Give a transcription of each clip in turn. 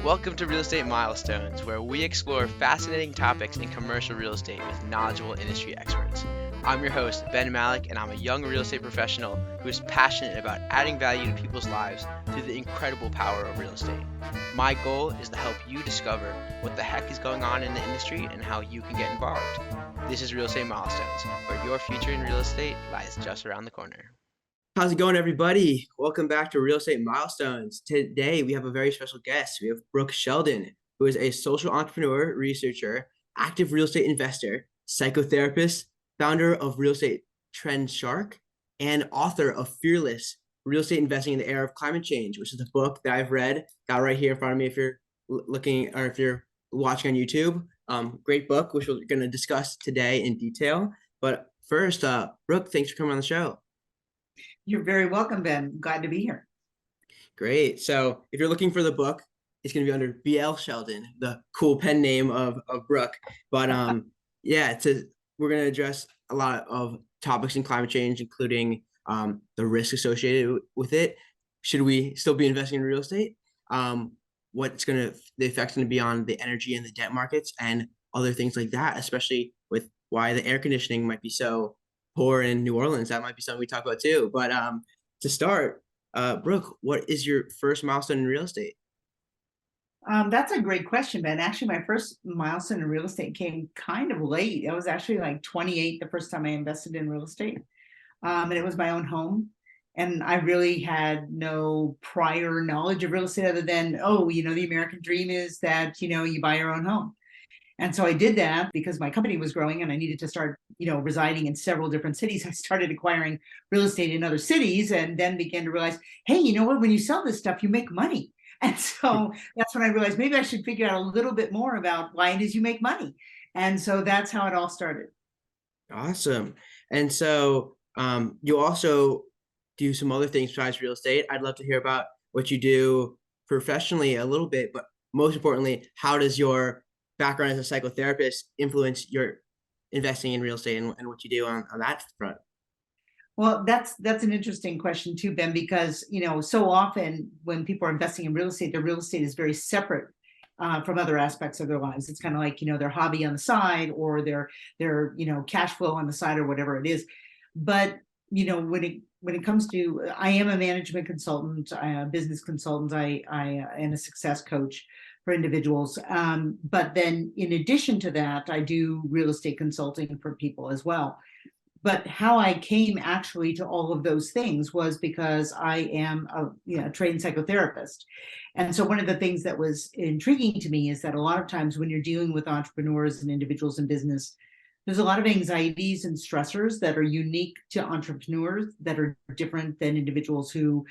Welcome to Real Estate Milestones, where we explore fascinating topics in commercial real estate with knowledgeable industry experts. I'm your host, Ben Malik, and I'm a young real estate professional who is passionate about adding value to people's lives through the incredible power of real estate. My goal is to help you discover what the heck is going on in the industry and how you can get involved. This is Real Estate Milestones, where your future in real estate lies just around the corner. How's it going, everybody? Welcome back to Real Estate Milestones. Today, we have a very special guest. We have Brooke Sheldon, who is a social entrepreneur, researcher, active real estate investor, psychotherapist, founder of Real Estate Trend Shark, and author of Fearless Real Estate Investing in the Era of Climate Change, which is a book that I've read. Got right here in front of me if you're looking or if you're watching on YouTube. Great book, which we're going to discuss today in detail. But first, Brooke, thanks for coming on the show. You're very welcome, Ben. Glad to be here. Great. So if you're looking for the book, it's going to be under BL Sheldon, the cool pen name of Brooke. But yeah, we're going to address a lot of topics in climate change, including the risk associated with it. Should we still be investing in real estate? The effect's going to be on the energy and the debt markets and other things like that, especially with why the air conditioning might be so poor in New Orleans. That might be something we talk about too. But to start, Brooke, what is your first milestone in real estate? That's a great question, Ben. Actually, my first milestone in real estate came kind of late. I was actually like 28 the first time I invested in real estate. And it was my own home. And I really had no prior knowledge of real estate other than, the American dream is that, you buy your own home. And so I did that because my company was growing and I needed to start, residing in several different cities. I started acquiring real estate in other cities and then began to realize, hey, you know what? When you sell this stuff, you make money. And so that's when I realized maybe I should figure out a little bit more about why it is you make money. And so that's how it all started. Awesome. And so you also do some other things besides real estate. I'd love to hear about what you do professionally a little bit, but most importantly, how does your background as a psychotherapist influence your investing in real estate and what you do on that front? Well, that's an interesting question too, Ben, because so often when people are investing in real estate, their real estate is very separate from other aspects of their lives. It's kind of like their hobby on the side or their cash flow on the side or whatever it is. But when it comes to, I am a management consultant, a business consultant, I am a success coach for individuals. But then in addition to that, I do real estate consulting for people as well. But how I came actually to all of those things was because I am a trained psychotherapist. And so one of the things that was intriguing to me is that a lot of times when you're dealing with entrepreneurs and individuals in business, there's a lot of anxieties and stressors that are unique to entrepreneurs that are different than individuals who,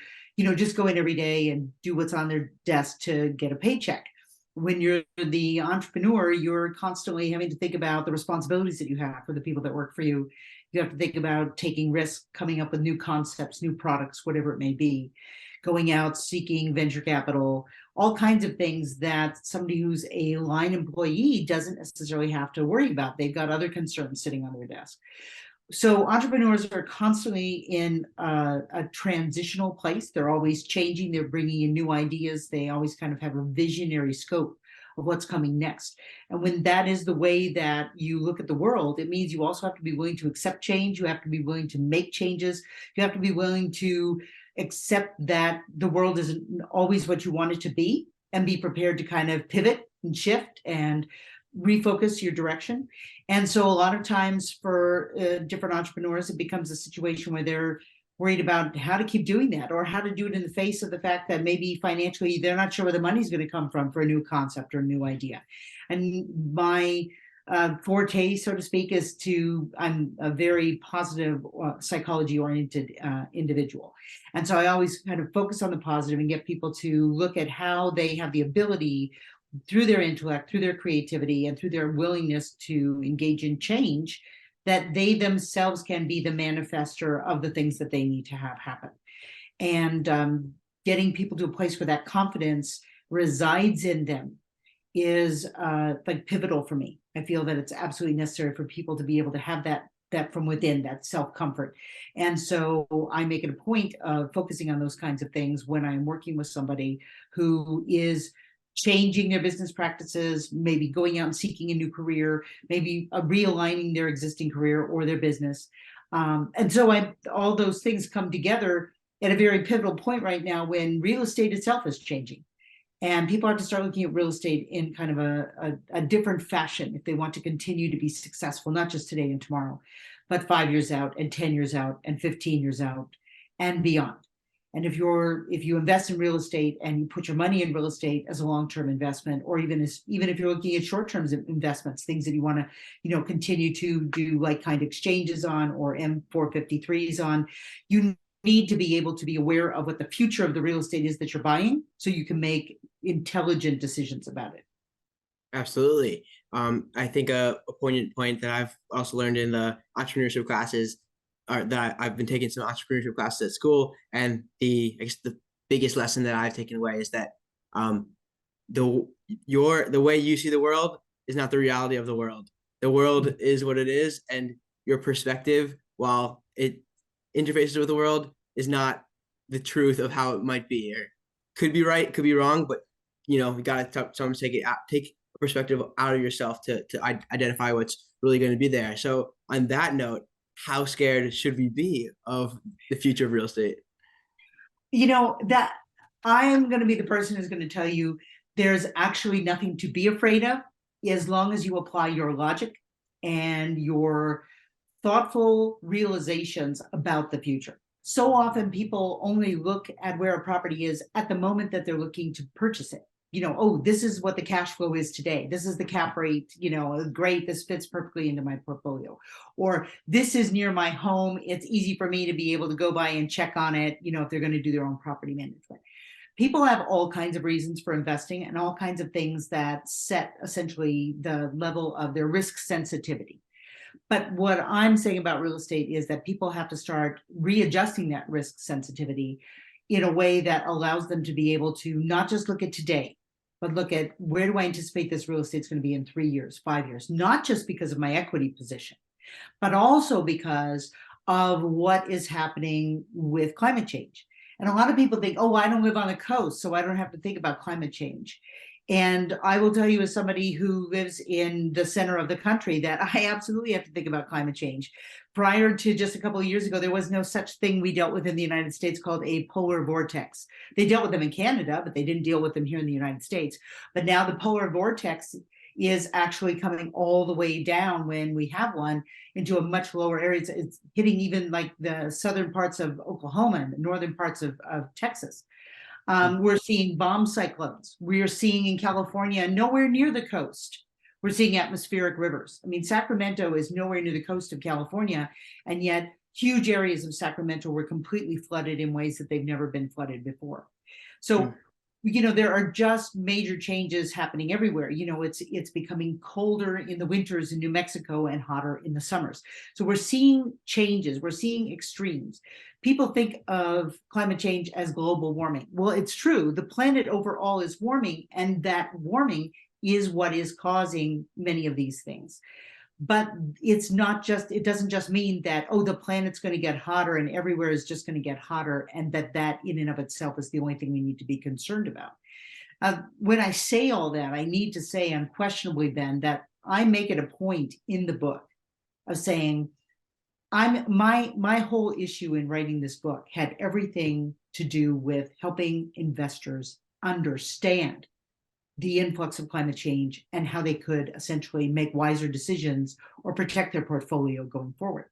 just go in every day and do what's on their desk to get a paycheck. When you're the entrepreneur, you're constantly having to think about the responsibilities that you have for the people that work for you. You have to think about taking risks, coming up with new concepts, new products, whatever it may be, going out, seeking venture capital, all kinds of things that somebody who's a line employee doesn't necessarily have to worry about. They've got other concerns sitting on their desk. So entrepreneurs are constantly in a transitional place. They're always changing. They're bringing in new ideas. They always kind of have a visionary scope of what's coming next. And when that is the way that you look at the world, it means you also have to be willing to accept change. You have to be willing to make changes. You have to be willing to accept that the world isn't always what you want it to be and be prepared to kind of pivot and shift and refocus your direction. And so a lot of times for different entrepreneurs, it becomes a situation where they're worried about how to keep doing that or how to do it in the face of the fact that maybe financially they're not sure where the money's going to come from for a new concept or a new idea. And my forte, so to speak, is I'm a very positive psychology oriented individual. And so I always kind of focus on the positive and get people to look at how they have the ability through their intellect, through their creativity, and through their willingness to engage in change, that they themselves can be the manifester of the things that they need to have happen. And getting people to a place where that confidence resides in them is like pivotal for me. I feel that it's absolutely necessary for people to be able to have that from within, that self-comfort. And so I make it a point of focusing on those kinds of things when I'm working with somebody who is changing their business practices, maybe going out and seeking a new career, maybe realigning their existing career or their business. And so all those things come together at a very pivotal point right now when real estate itself is changing. And people have to start looking at real estate in kind of a different fashion if they want to continue to be successful, not just today and tomorrow, but 5 years out and 10 years out and 15 years out and beyond. And if you invest in real estate and you put your money in real estate as a long-term investment, or even if you're looking at short-term investments, things that you want to, continue to do like kind exchanges on or M453s on, you need to be able to be aware of what the future of the real estate is that you're buying so you can make intelligent decisions about it. Absolutely. I think a poignant point that I've also learned in the entrepreneurship classes are that I've been taking some entrepreneurship classes at school, and I guess the biggest lesson that I've taken away is that the way you see the world is not the reality of the world. The world is what it is, and your perspective, while it interfaces with the world, is not the truth of how it might be. Or could be right, could be wrong, but you got to sometimes take a perspective out of yourself to identify what's really going to be there. So on that note, how scared should we be of the future of real estate? That I am going to be the person who's going to tell you there's actually nothing to be afraid of as long as you apply your logic and your thoughtful realizations about the future. So often people only look at where a property is at the moment that they're looking to purchase it. Oh, this is what the cash flow is today. This is the cap rate, great, this fits perfectly into my portfolio. Or this is near my home. It's easy for me to be able to go by and check on it, if they're going to do their own property management. People have all kinds of reasons for investing and all kinds of things that set essentially the level of their risk sensitivity. But what I'm saying about real estate is that people have to start readjusting that risk sensitivity in a way that allows them to be able to not just look at today, but look at where do I anticipate this real estate is going to be in 3 years, 5 years, not just because of my equity position, but also because of what is happening with climate change. And a lot of people think, oh, I don't live on the coast, so I don't have to think about climate change. And I will tell you, as somebody who lives in the center of the country, that I absolutely have to think about climate change. Prior to just a couple of years ago, there was no such thing we dealt with in the United States called a polar vortex. They dealt with them in Canada, but they didn't deal with them here in the United States. But now the polar vortex is actually coming all the way down when we have one into a much lower area. It's hitting even like the southern parts of Oklahoma and the northern parts of Texas. We're seeing bomb cyclones. We're seeing in California, nowhere near the coast, we're seeing atmospheric rivers. I mean, Sacramento is nowhere near the coast of California, and yet huge areas of Sacramento were completely flooded in ways that they've never been flooded before. So, there are just major changes happening everywhere. It's becoming colder in the winters in New Mexico and hotter in the summers. So we're seeing changes, we're seeing extremes. People think of climate change as global warming. Well, it's true. The planet overall is warming, and that warming is what is causing many of these things. But it doesn't just mean that, oh, the planet's going to get hotter and everywhere is just going to get hotter, and that in and of itself is the only thing we need to be concerned about. When I say all that, I need to say unquestionably, Ben, that I make it a point in the book of saying, my whole issue in writing this book had everything to do with helping investors understand the influx of climate change and how they could essentially make wiser decisions or protect their portfolio going forward.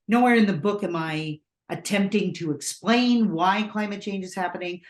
Nowhere in the book am I attempting to explain why climate change is happening.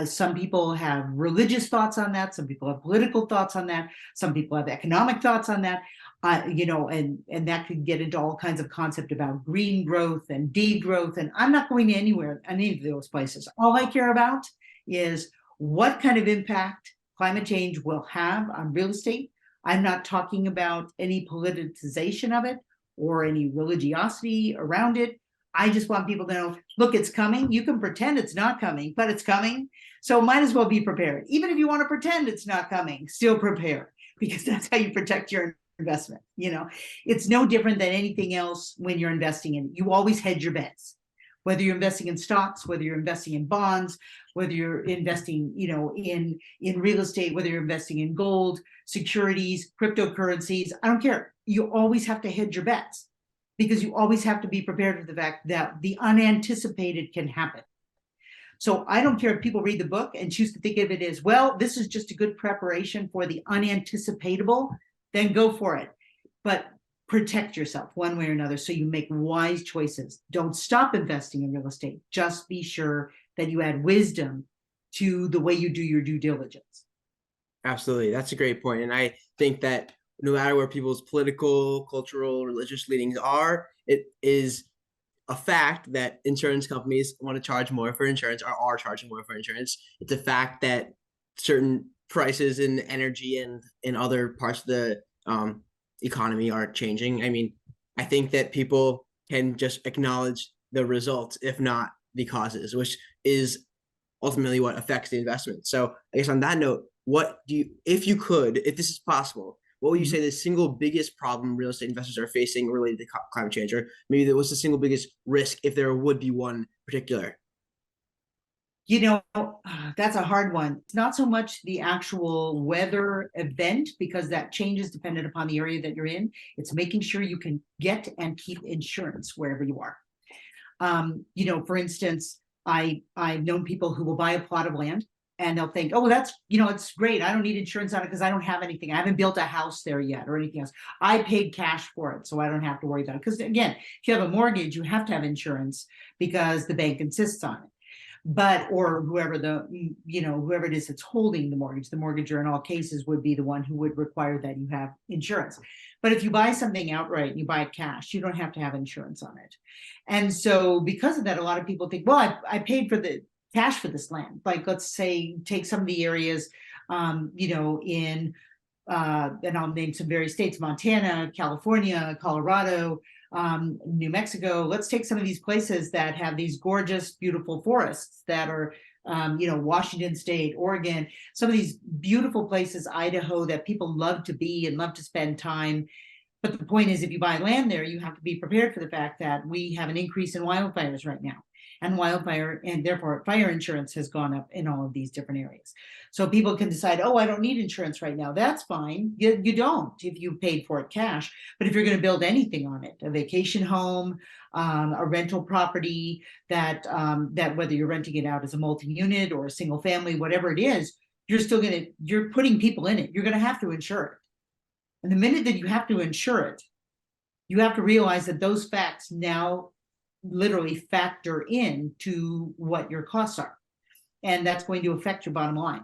Some people have religious thoughts on that. Some people have political thoughts on that. Some people have economic thoughts on that. And that could get into all kinds of concept about green growth and degrowth. And I'm not going to any of those places. All I care about is what kind of impact climate change will have on real estate. I'm not talking about any politicization of it or any religiosity around it. I just want people to know, look, it's coming. You can pretend it's not coming, but it's coming. So might as well be prepared. Even if you want to pretend it's not coming, still prepare, because that's how you protect your investment. It's no different than anything else when you're investing in it. You always hedge your bets. whether you're investing in stocks, whether you're investing in bonds, whether you're investing, in real estate, whether you're investing in gold, securities, cryptocurrencies, I don't care. You always have to hedge your bets because you always have to be prepared for the fact that the unanticipated can happen. So I don't care if people read the book and choose to think of it as, well, this is just a good preparation for the unanticipatable, then go for it. But protect yourself one way or another so you make wise choices. Don't stop investing in real estate. Just be sure that you add wisdom to the way you do your due diligence. Absolutely. That's a great point. And I think that no matter where people's political, cultural, religious leanings are, it is a fact that insurance companies want to charge more for insurance or are charging more for insurance. It's a fact that certain prices in energy and in other parts of the economy are changing. I mean, I think that people can just acknowledge the results, if not the causes, which is ultimately what affects the investment. So I guess on that note, if this is possible, what would you say the single biggest problem real estate investors are facing related to climate change? Or maybe what's the single biggest risk if there would be one particular? That's a hard one. It's not so much the actual weather event because that changes dependent upon the area that you're in. It's making sure you can get and keep insurance wherever you are. For instance, I've known people who will buy a plot of land and they'll think, oh, well, that's, it's great. I don't need insurance on it because I don't have anything. I haven't built a house there yet or anything else. I paid cash for it, so I don't have to worry about it. Because again, if you have a mortgage, you have to have insurance because the bank insists on it. Or whoever whoever it is that's holding the mortgager in all cases would be the one who would require that you have insurance. But if you buy something outright and you buy it cash, you don't have to have insurance on it. And so because of that, a lot of people think, well, I paid for the cash for this land. Like, let's say, take some of the areas, and I'll name some various states, Montana, California, Colorado, New Mexico. Let's take some of these places that have these gorgeous, beautiful forests that are, Washington State, Oregon, some of these beautiful places, Idaho, that people love to be and love to spend time. But the point is, if you buy land there, you have to be prepared for the fact that we have an increase in wildfires right now. And therefore fire insurance has gone up in all of these different areas. So people can decide, oh, I don't need insurance right now. That's fine. You don't if you paid for it cash. But if you're going to build anything on it, a vacation home, a rental property that whether you're renting it out as a multi-unit or a single family, whatever it is, you're putting people in it. You're going to have to insure it. And the minute that you have to insure it, you have to realize that those facts now literally factor in to what your costs are. And that's going to affect your bottom line.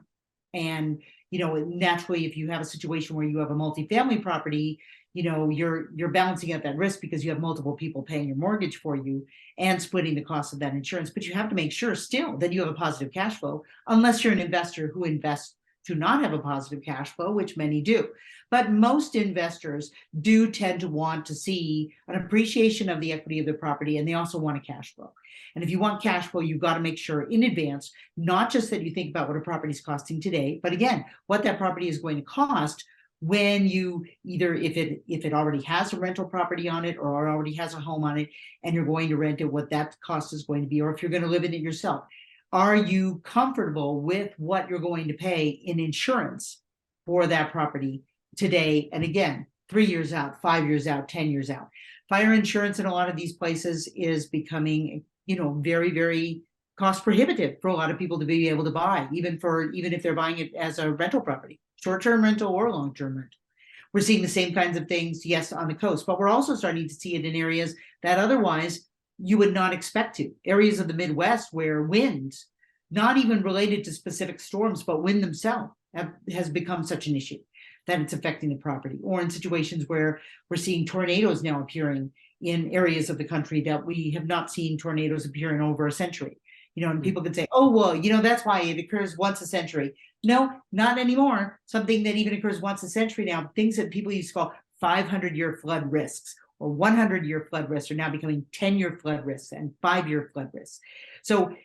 And, naturally, if you have a situation where you have a multifamily property, you're balancing out that risk because you have multiple people paying your mortgage for you and splitting the cost of that insurance. But you have to make sure still that you have a positive cash flow, unless you're an investor who invests to not have a positive cash flow, which many do. But most investors do tend to want to see an appreciation of the equity of their property, and they also want a cash flow. And if you want cash flow, you've got to make sure in advance, not just that you think about what a property is costing today, but again, what that property is going to cost when you either, if it already has a rental property on it or already has a home on it, and you're going to rent it, what that cost is going to be, or if you're going to live in it yourself. Are you comfortable with what you're going to pay in insurance for that property today? And again, 3 years out, 5 years out, 10 years out. Fire insurance in a lot of these places is becoming, very, very cost prohibitive for a lot of people to be able to buy, even if they're buying it as a rental property, short-term rental or long-term rental. We're seeing the same kinds of things, yes, on the coast, but we're also starting to see it in areas that otherwise you would not expect to. Areas of the Midwest where winds, not even related to specific storms, but wind themselves has become such an issue that it's affecting the property. Or in situations where we're seeing tornadoes now appearing in areas of the country that we have not seen tornadoes appear in over a century. And people could say, oh, well, that's why it occurs once a century. No, not anymore. Something that even occurs once a century now, things that people used to call 500-year flood risks or 100-year flood risks are now becoming 10-year flood risks and 5-year flood risks. So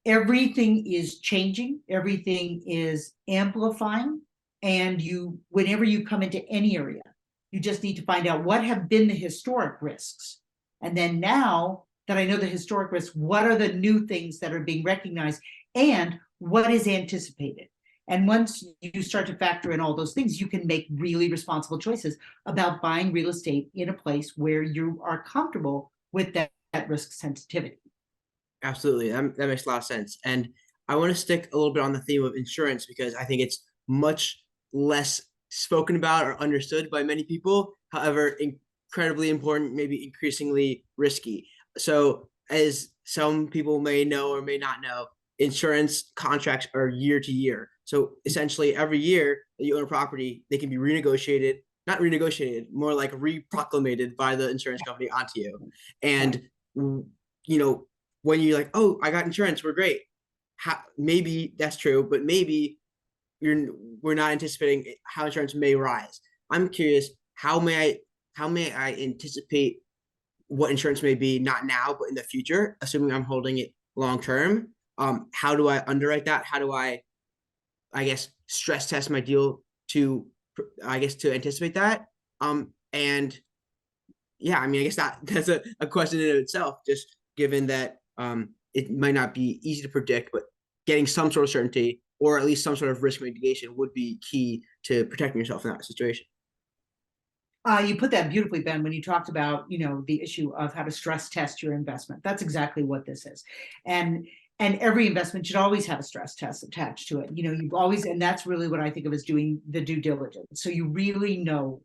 everything is changing, everything is amplifying, and whenever you come into any area, you just need to find out what have been the historic risks. And then now that I know the historic risks, what are the new things that are being recognized, and what is anticipated. And once you start to factor in all those things, you can make really responsible choices about buying real estate in a place where you are comfortable with that risk sensitivity. Absolutely. That makes a lot of sense. And I want to stick a little bit on the theme of insurance because I think it's much less spoken about or understood by many people. However, incredibly important, maybe increasingly risky. So, as some people may know or may not know, insurance contracts are year to year. So, essentially, every year that you own a property, they can be renegotiated, not renegotiated, more like reproclamated by the insurance company onto you. And, you know, when you're like, oh, I got insurance, we're great. Maybe that's true, but maybe we're not anticipating how insurance may rise. I'm curious, how may I anticipate what insurance may be, not now, but in the future, assuming I'm holding it long term? How do I underwrite that? How do I guess, stress test my deal to anticipate that? And yeah, I mean, I guess that's a question in itself, just given that it might not be easy to predict, but getting some sort of certainty or at least some sort of risk mitigation would be key to protecting yourself in that situation. You put that beautifully, Ben, when you talked about, the issue of how to stress test your investment. That's exactly what this is. And every investment should always have a stress test attached to it. You've always, and that's really what I think of as doing the due diligence. So you really know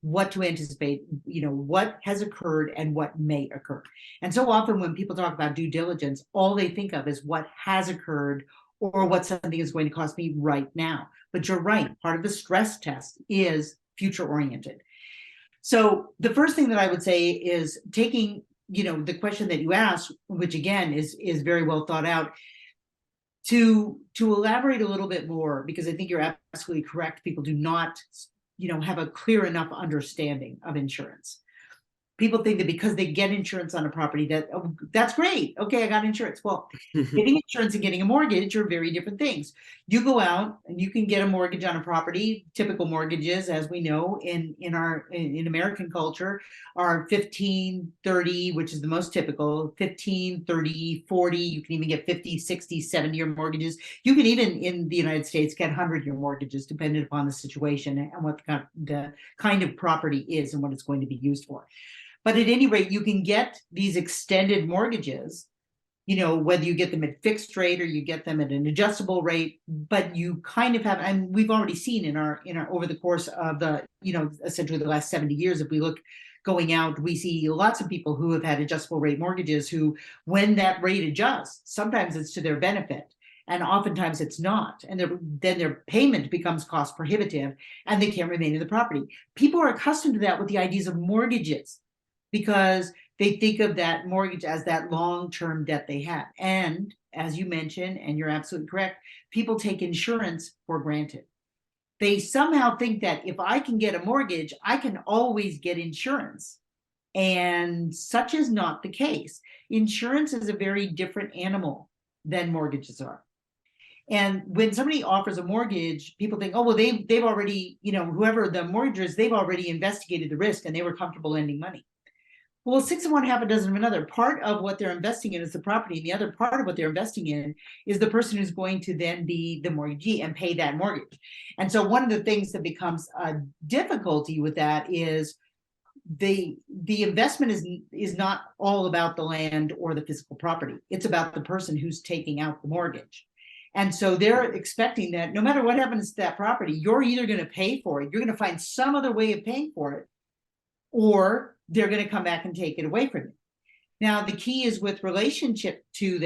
what to anticipate, what has occurred and what may occur. And so often when people talk about due diligence, all they think of is what has occurred or what something is going to cost me right now. But you're right, part of the stress test is future oriented. So the first thing that I would say is taking, the question that you asked, which again is very well thought out, to elaborate a little bit more, because I think you're absolutely correct. People do not, have a clear enough understanding of insurance. People think that because they get insurance on a property that's great. Okay, I got insurance. Well, getting insurance and getting a mortgage are very different things. You go out and you can get a mortgage on a property. Typical mortgages, as we know in American culture, are 15, 30, which is the most typical, 15, 30, 40. You can even get 50, 60, 70-year mortgages. You can even in the United States get 100-year mortgages, depending upon the situation and what the kind of property is and what it's going to be used for. But at any rate, you can get these extended mortgages, whether you get them at fixed rate or you get them at an adjustable rate, but you kind of have, and we've already seen in our over the course of the, essentially the last 70 years, if we look going out, we see lots of people who have had adjustable rate mortgages who, when that rate adjusts, sometimes it's to their benefit. And oftentimes it's not. And then their payment becomes cost prohibitive and they can't remain in the property. People are accustomed to that with the ideas of mortgages, because they think of that mortgage as that long-term debt they have. And as you mentioned, and you're absolutely correct, people take insurance for granted. They somehow think that if I can get a mortgage, I can always get insurance. And such is not the case. Insurance is a very different animal than mortgages are. And when somebody offers a mortgage, people think, oh, well, they've already, whoever the mortgager is, they've already investigated the risk and they were comfortable lending money. Well, 6 of one, half a dozen of another. Part of what they're investing in is the property, and the other part of what they're investing in is the person who's going to then be the mortgagee and pay that mortgage. And so one of the things that becomes a difficulty with that is the investment is not all about the land or the physical property. It's about the person who's taking out the mortgage. And so they're expecting that no matter what happens to that property, you're either going to pay for it, you're going to find some other way of paying for it, or they're going to come back and take it away from you. Now, the key is with relationship to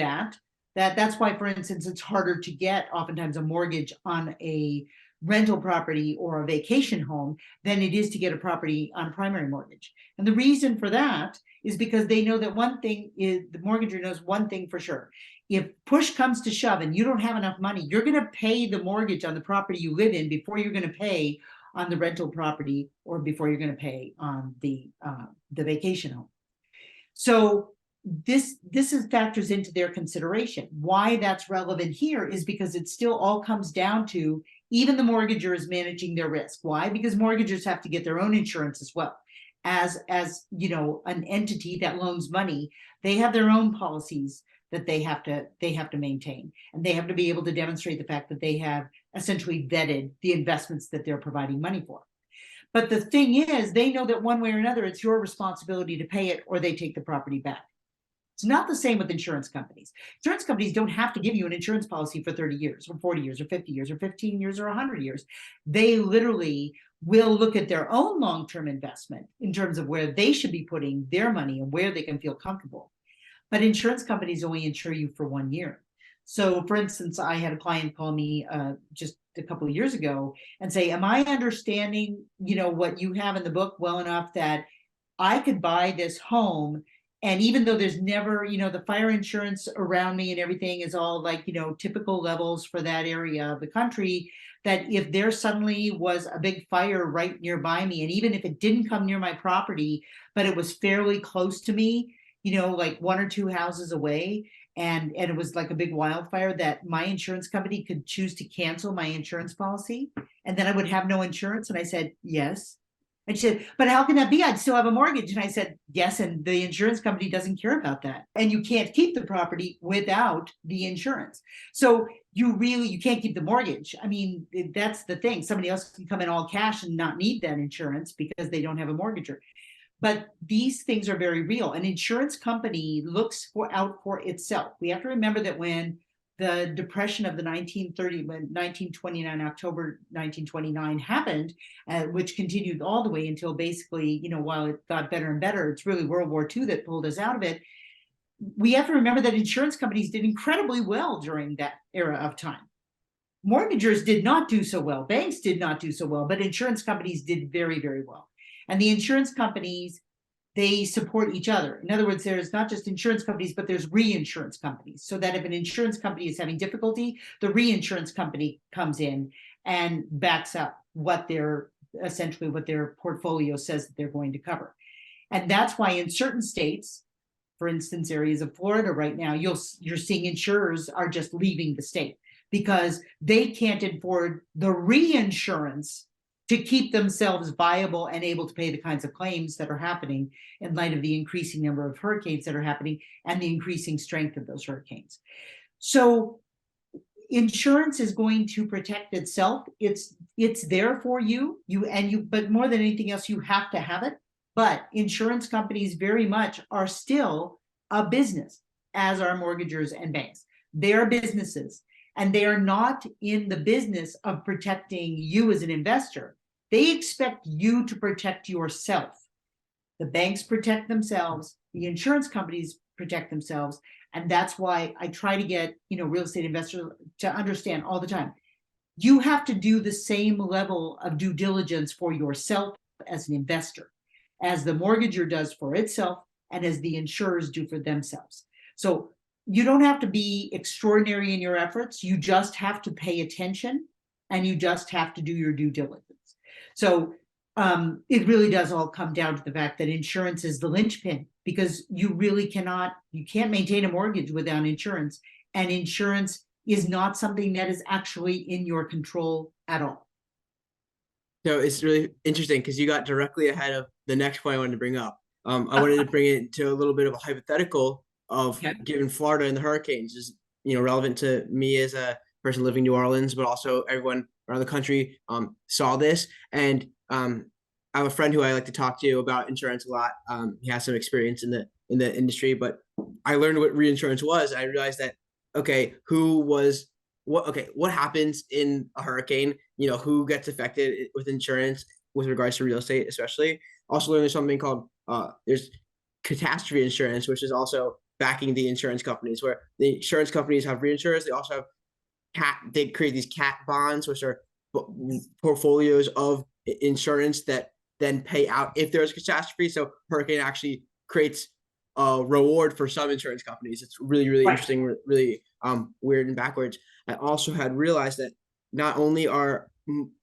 that's why, for instance, it's harder to get oftentimes a mortgage on a rental property or a vacation home than it is to get a property on a primary mortgage. And the reason for that is because they know that one thing is, the mortgager knows one thing for sure. If push comes to shove and you don't have enough money, you're going to pay the mortgage on the property you live in before you're going to pay on the rental property or before you're going to pay on the vacation home. So this factors into their consideration. Why that's relevant here is because it still all comes down to even the mortgager is managing their risk. Why? Because mortgagers have to get their own insurance as well. as an entity that loans money. They have their own policies that they have to maintain, and they have to be able to demonstrate the fact that they have essentially vetted the investments that they're providing money for. But the thing is, they know that one way or another, it's your responsibility to pay it, or they take the property back. It's not the same with insurance companies. Insurance companies don't have to give you an insurance policy for 30 years or 40 years or 50 years or 15 years or 100 years. They literally will look at their own long-term investment in terms of where they should be putting their money and where they can feel comfortable. But insurance companies only insure you for 1 year. So for instance, I had a client call me just a couple of years ago and say, am I understanding, what you have in the book well enough that I could buy this home, and even though there's never, the fire insurance around me and everything is all like, typical levels for that area of the country, that if there suddenly was a big fire right nearby me, and even if it didn't come near my property, but it was fairly close to me, like 1 or 2 houses away, and it was like a big wildfire, that my insurance company could choose to cancel my insurance policy, and then I would have no insurance. And I said, yes. And she said, but how can that be? I'd still have a mortgage. And I said, yes, and the insurance company doesn't care about that. And you can't keep the property without the insurance. So you can't keep the mortgage. I mean, that's the thing. Somebody else can come in all cash and not need that insurance because they don't have a mortgager. But these things are very real. An insurance company looks out for itself. We have to remember that when the depression of the 1929, October 1929 happened, which continued all the way until basically, while it got better and better, it's really World War II that pulled us out of it. We have to remember that insurance companies did incredibly well during that era of time. Mortgagers did not do so well. Banks did not do so well, but insurance companies did very, very well. And the insurance companies, they support each other. In other words, there's not just insurance companies, but there's reinsurance companies. So that if an insurance company is having difficulty, the reinsurance company comes in and backs up what their portfolio says that they're going to cover. And that's why in certain states, for instance, areas of Florida right now, you're seeing insurers are just leaving the state because they can't afford the reinsurance to keep themselves viable and able to pay the kinds of claims that are happening in light of the increasing number of hurricanes that are happening and the increasing strength of those hurricanes. So insurance is going to protect itself. It's there for you, but more than anything else, you have to have it. But insurance companies very much are still a business, as are mortgagers and banks. They're businesses, and they are not in the business of protecting you as an investor. They expect you to protect yourself. The banks protect themselves, the insurance companies protect themselves, and that's why I try to get, real estate investors to understand all the time. You have to do the same level of due diligence for yourself as an investor, as the mortgager does for itself, and as the insurers do for themselves. So you don't have to be extraordinary in your efforts. You just have to pay attention, and you just have to do your due diligence. So it really does all come down to the fact that insurance is the linchpin, because you can't maintain a mortgage without insurance, and insurance is not something that is actually in your control at all. So it's really interesting because you got directly ahead of the next point I wanted to bring up. I wanted to bring it to a little bit of a hypothetical of given Florida and the hurricanes is, relevant to me as a person living in New Orleans, but also everyone around the country saw this. And I have a friend who I like to talk to about insurance a lot. He has some experience in the industry, but I learned what reinsurance was. I realized that, what happens in a hurricane, who gets affected with insurance with regards to real estate, especially. Also learned there's something called, there's catastrophe insurance, which is also backing the insurance companies, where the insurance companies have reinsurers. They also have they create these cat bonds, which are portfolios of insurance that then pay out if there's a catastrophe. So hurricane actually creates a reward for some insurance companies. It's really, really interesting, really weird and backwards. I also had realized that not only are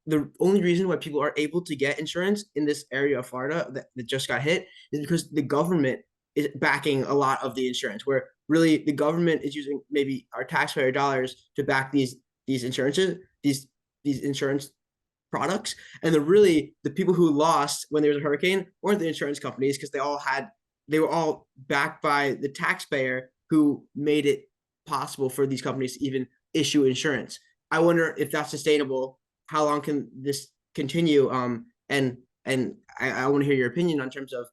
the only reason why people are able to get insurance in this area of Florida that just got hit is because the government is backing a lot of the insurance, where really the government is using maybe our taxpayer dollars to back these insurances, these insurance products. And the people who lost when there was a hurricane weren't the insurance companies, because they were all backed by the taxpayer who made it possible for these companies to even issue insurance. I wonder if that's sustainable. How long can this continue? And I want to hear your opinion on terms of,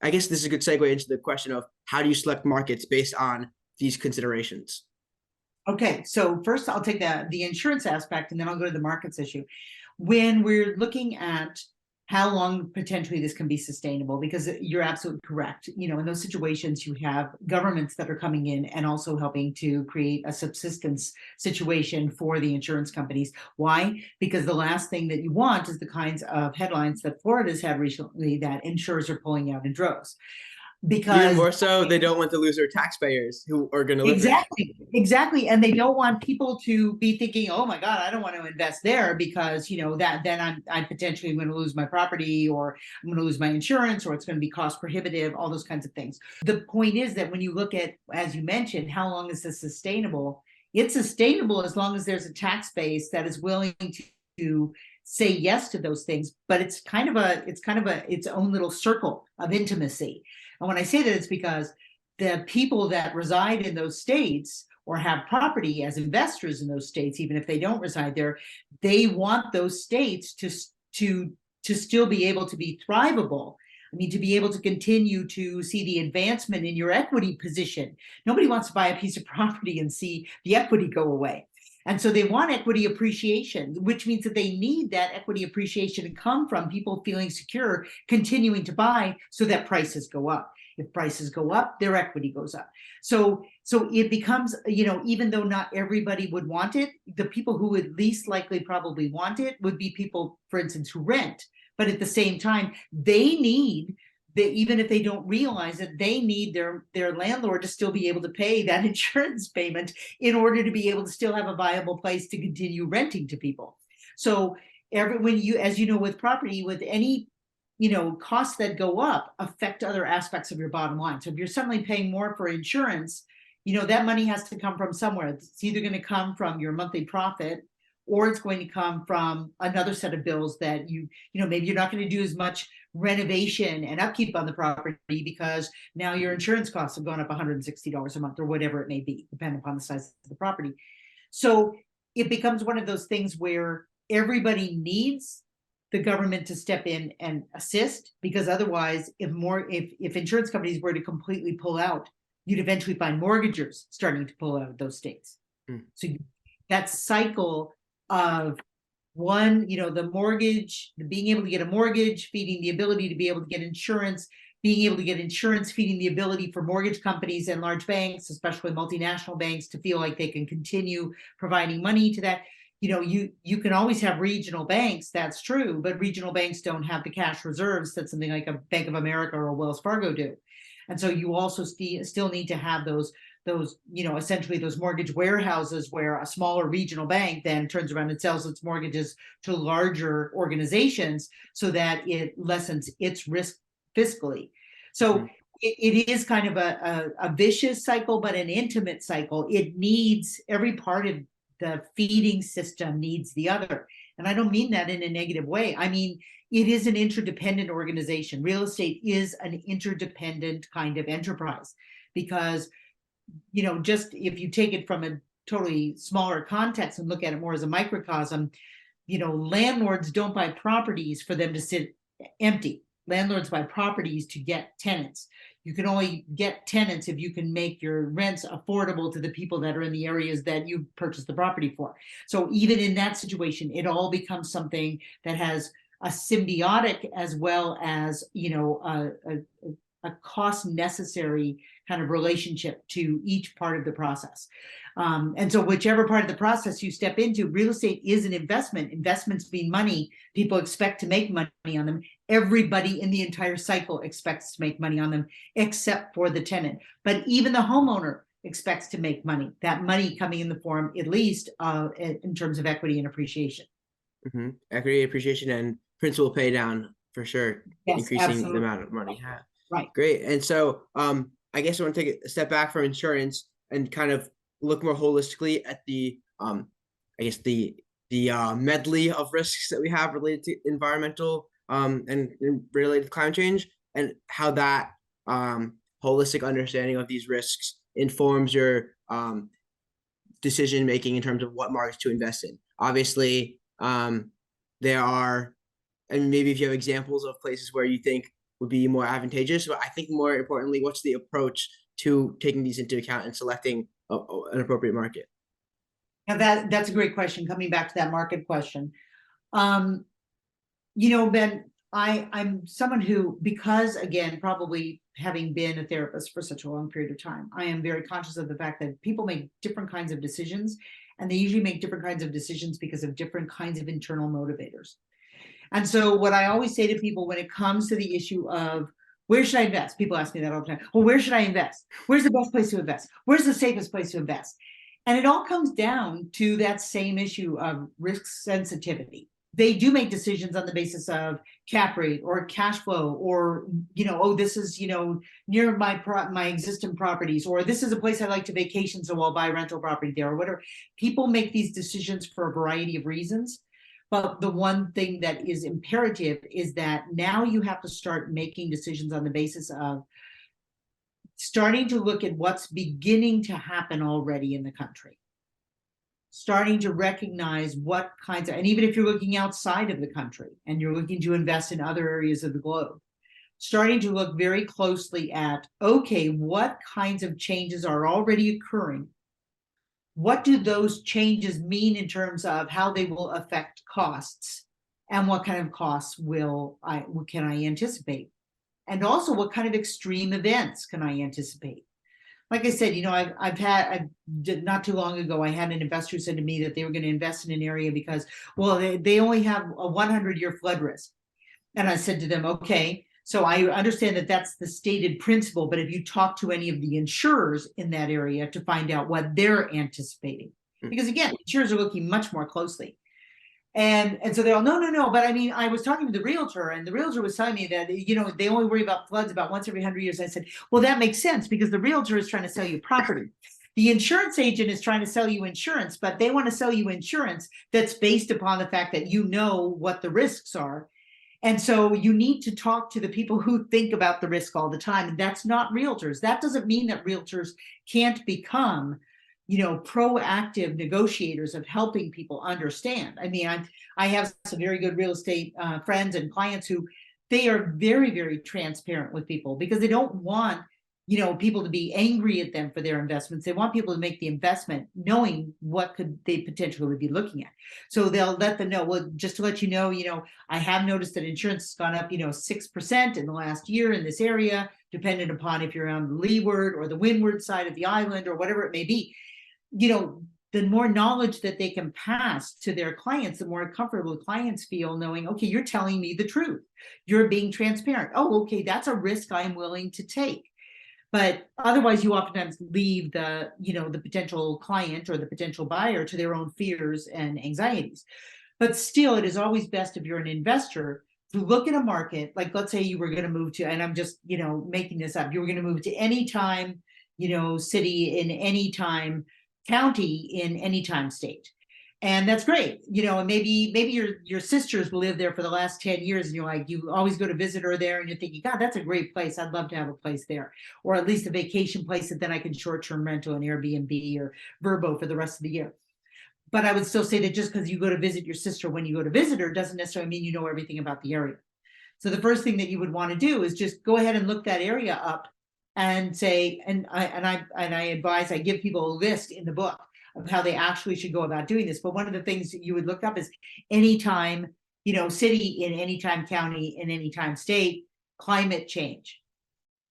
I guess this is a good segue into the question of how do you select markets based on these considerations? Okay, so first I'll take the insurance aspect, and then I'll go to the markets issue. When we're looking at how long potentially this can be sustainable, because you're absolutely correct. In those situations, you have governments that are coming in and also helping to create a subsistence situation for the insurance companies. Why? Because the last thing that you want is the kinds of headlines that Florida's had recently, that insurers are pulling out in droves. Because even more so, they don't want to lose their taxpayers who are going to live exactly, and they don't want people to be thinking, oh my God, I don't want to invest there, because that then I'm potentially going to lose my property, or I'm going to lose my insurance, or it's going to be cost prohibitive, all those kinds of things. The point is that when you look at, as you mentioned, how long is this sustainable? It's sustainable as long as there's a tax base that is willing to say yes to those things, but it's kind of its own little circle of intimacy. And when I say that, it's because the people that reside in those states or have property as investors in those states, even if they don't reside there, they want those states to still be able to be thrivable. I mean, to be able to continue to see the advancement in your equity position. Nobody wants to buy a piece of property and see the equity go away. And so they want equity appreciation, which means that they need that equity appreciation to come from people feeling secure, continuing to buy, so that prices go up. If prices go up, their equity goes up. So it becomes, even though not everybody would want it, the people who would least likely probably want it would be people, for instance, who rent. But at the same time, even if they don't realize it, they need their landlord to still be able to pay that insurance payment in order to be able to still have a viable place to continue renting to people. So as you know, with property, with any costs that go up affect other aspects of your bottom line. So if you're suddenly paying more for insurance, that money has to come from somewhere. It's either going to come from your monthly profit, or it's going to come from another set of bills that maybe you're not going to do as much renovation and upkeep on the property because now your insurance costs have gone up $160 a month, or whatever it may be, depending upon the size of the property. So it becomes one of those things where everybody needs the government to step in and assist, because otherwise, if insurance companies were to completely pull out, you'd eventually find mortgagers starting to pull out of those states. So that cycle of the mortgage, being able to get a mortgage, feeding the ability to be able to get insurance, being able to get insurance, feeding the ability for mortgage companies and large banks, especially multinational banks, to feel like they can continue providing money to that. You can always have regional banks, that's true, but regional banks don't have the cash reserves that something like a Bank of America or a Wells Fargo do. And so you also still need to have those essentially those mortgage warehouses, where a smaller regional bank then turns around and sells its mortgages to larger organizations so that it lessens its risk fiscally. So it is kind of a vicious cycle, but an intimate cycle. It needs every part of the feeding system needs the other. And I don't mean that in a negative way. I mean, it is an interdependent organization. Real estate is an interdependent kind of enterprise, because, just if you take it from a totally smaller context and look at it more as a microcosm, landlords don't buy properties for them to sit empty. Landlords buy properties to get tenants. You can only get tenants if you can make your rents affordable to the people that are in the areas that you purchased the property for. So even in that situation, it all becomes something that has a symbiotic as well as, a cost necessary kind of relationship to each part of the process. And so whichever part of the process you step into, real estate is an investment. Investments mean money. People expect to make money on them. Everybody in the entire cycle expects to make money on them, except for the tenant. But even the homeowner expects to make money, that money coming in the form, at least in terms of equity and appreciation. Equity appreciation and principal pay down, for sure. Yes, increasing absolutely. the amount of money. Right. Great. And so I guess I want to take a step back from insurance and kind of look more holistically at the medley of risks that we have related to environmental and related to climate change, and how that holistic understanding of these risks informs your decision making in terms of what markets to invest in. Obviously, there are, and maybe if you have examples of places where you think would be more advantageous, but I think more importantly, what's the approach to taking these into account and selecting an appropriate market? Now that's a great question. Coming back to that market question, Ben, I'm someone who, because again, probably having been a therapist for such a long period of time, I am very conscious of the fact that people make different kinds of decisions, and they usually make different kinds of decisions because of different kinds of internal motivators. And so what I always say to people when it comes to the issue of where should I invest? People ask me that all the time. Well, where should I invest? Where's the best place to invest? Where's the safest place to invest? And it all comes down to that same issue of risk sensitivity. They do make decisions on the basis of cap rate or cash flow, or, this is, near my existing properties, or this is a place I like to vacation, so I'll buy rental property there, or whatever. People make these decisions for a variety of reasons. But the one thing that is imperative is that now you have to start making decisions on the basis of starting to look at what's beginning to happen already in the country. Starting to recognize what kinds of, and even if you're looking outside of the country and you're looking to invest in other areas of the globe, starting to look very closely at, okay, what kinds of changes are already occurring? What do those changes mean in terms of how they will affect costs, and what kind of costs can I anticipate? And also, what kind of extreme events can I anticipate? Like I said, not too long ago, I had an investor who said to me that they were going to invest in an area because, well, they only have a 100-year flood risk. And I said to them, okay, so I understand that that's the stated principle, but if you talk to any of the insurers in that area to find out what they're anticipating, because again, insurers are looking much more closely. And so they're all, no. But I mean, I was talking to the realtor, and the realtor was telling me that, they only worry about floods about once every 100 years. I said, well, that makes sense, because the realtor is trying to sell you property. The insurance agent is trying to sell you insurance, but they want to sell you insurance that's based upon the fact that you know what the risks are. And so you need to talk to the people who think about the risk all the time. And that's not realtors. That doesn't mean that realtors can't become proactive negotiators of helping people understand. I mean, I have some very good real estate friends and clients who they are very, very transparent with people, because they don't want, people to be angry at them for their investments. They want people to make the investment knowing what could they potentially be looking at. So they'll let them know, well, just to let you know, I have noticed that insurance has gone up, 6% in the last year in this area, depending upon if you're on the leeward or the windward side of the island or whatever it may be. The more knowledge that they can pass to their clients, the more comfortable clients feel knowing, okay, you're telling me the truth. You're being transparent. Oh, okay, that's a risk I'm willing to take. But otherwise, you oftentimes leave the potential client or the potential buyer to their own fears and anxieties. But still, it is always best if you're an investor to look at a market, like let's say you were going to move to, and I'm just, making this up, you were going to move to any time, city in any time, county in any time state. And that's great. And maybe your sisters live there for the last 10 years, and you're like, you always go to visit her there, and you're thinking, God, that's a great place. I'd love to have a place there, or at least a vacation place that then I can short-term rental an Airbnb or Vrbo for the rest of the year. But I would still say that just because you go to visit your sister when you go to visit her doesn't necessarily mean you know everything about the area. So the first thing that you would want to do is just go ahead and look that area up and say, and I advise, I give people a list in the book of how they actually should go about doing this. But one of the things that you would look up is anytime, city in anytime county in anytime state, climate change.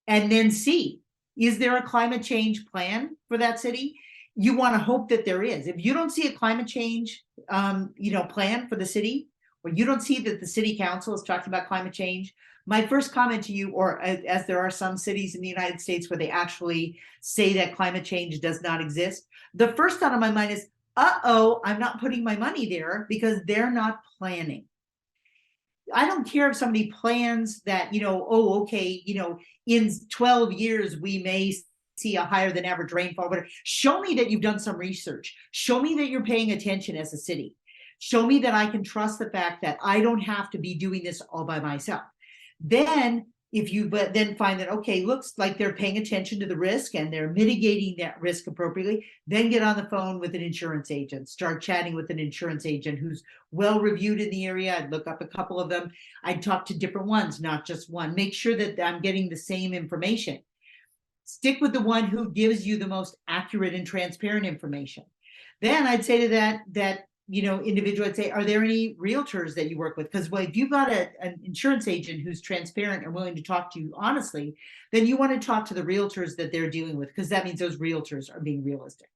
And then see, is there a climate change plan for that city? You want to hope that there is. If you don't see a climate change, plan for the city, or you don't see that the city council is talking about climate change, my first comment to you, or as there are some cities in the United States where they actually say that climate change does not exist, the first thought on my mind is, I'm not putting my money there, because they're not planning. I don't care if somebody plans that, in 12 years, we may see a higher than average rainfall, but show me that you've done some research. Show me that you're paying attention as a city. Show me that I can trust the fact that I don't have to be doing this all by myself. Then if you but then find that, okay, looks like they're paying attention to the risk and they're mitigating that risk appropriately, then get on the phone with an insurance agent, start chatting with an insurance agent who's well reviewed in the area. I'd look up a couple of them. I'd talk to different ones, not just one. Make sure that I'm getting the same information. Stick with the one who gives you the most accurate and transparent information. Then I'd say to that individual, I'd say, are there any realtors that you work with? Because if you've got an insurance agent who's transparent and willing to talk to you honestly, then you want to talk to the realtors that they're dealing with, because that means those realtors are being realistic.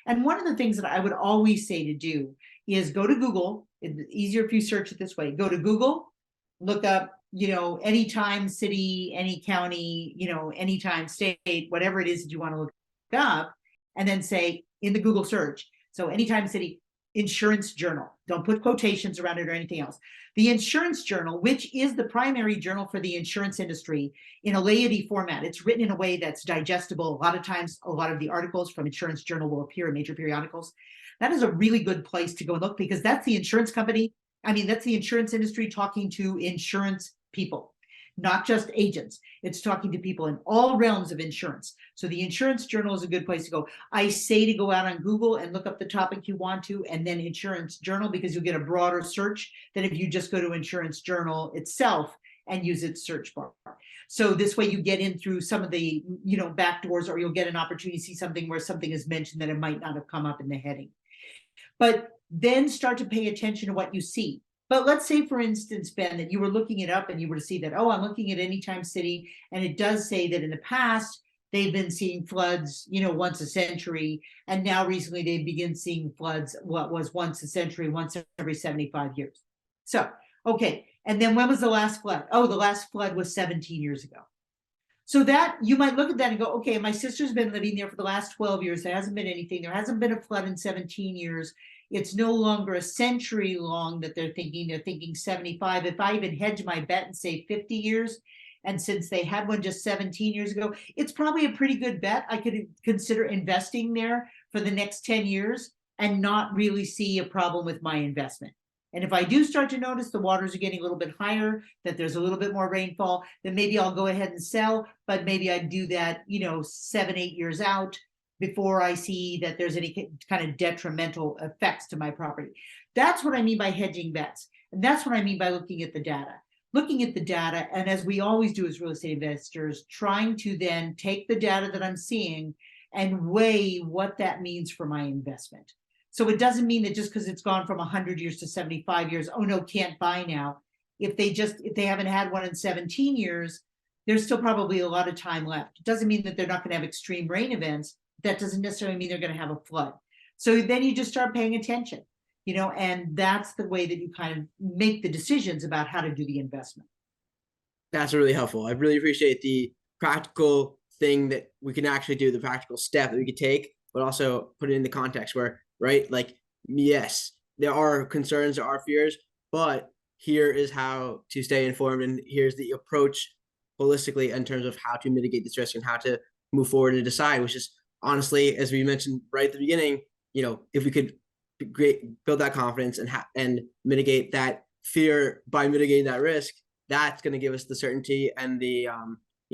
And one of the things that I would always say to do is go to Google. It's easier if you search it this way. Go to Google, look up, any time, city, any county, any time, state, whatever it is that you want to look up, and then say in the Google search, so anytime, city, insurance journal. Don't put quotations around it or anything else. The insurance journal, which is the primary journal for the insurance industry in a laity format. It's written in a way that's digestible. A lot of times, a lot of the articles from insurance journal will appear in major periodicals. That is a really good place to go and look, because that's the insurance company. That's the insurance industry talking to insurance people, not just agents. It's talking to people in all realms of insurance. So the insurance journal is a good place to go. I say to go out on Google and look up the topic you want to, and then insurance journal, because you'll get a broader search than if you just go to insurance journal itself and use its search bar. So this way you get in through some of the, back doors, or you'll get an opportunity to see something where something is mentioned that it might not have come up in the heading. But then start to pay attention to what you see. But let's say, for instance, Ben, that you were looking it up and you were to see that, I'm looking at Anytime City, and it does say that in the past, they've been seeing floods, once a century. And now recently they begin seeing floods, what was once a century, once every 75 years. So, okay. And then when was the last flood? The last flood was 17 years ago. So that you might look at that and go, okay, my sister's been living there for the last 12 years. There hasn't been anything. There hasn't been a flood in 17 years. It's no longer a century long that they're thinking 75. If I even hedge my bet and say 50 years, and since they had one just 17 years ago, it's probably a pretty good bet. I could consider investing there for the next 10 years and not really see a problem with my investment. And if I do start to notice the waters are getting a little bit higher, that there's a little bit more rainfall, then maybe I'll go ahead and sell, but maybe I'd do that, 7-8 years out before I see that there's any kind of detrimental effects to my property. That's what I mean by hedging bets. And that's what I mean by looking at the data. Looking at the data, and as we always do as real estate investors, trying to then take the data that I'm seeing and weigh what that means for my investment. So it doesn't mean that just because it's gone from 100 years to 75 years, no, can't buy now. If they haven't had one in 17 years, there's still probably a lot of time left. It doesn't mean that they're not going to have extreme rain events. That doesn't necessarily mean they're going to have a flood. So then you just start paying attention, and that's the way that you kind of make the decisions about how to do the investment. That's really helpful. I really appreciate the practical thing that we can actually do, the practical step that we could take, but also put it in the context where, right, like, yes, there are concerns, there are fears, but here is how to stay informed, and here's the approach holistically in terms of how to mitigate this risk and how to move forward and decide, which is honestly, as we mentioned right at the beginning, if we could build that confidence and mitigate that fear by mitigating that risk, that's going to give us the certainty and the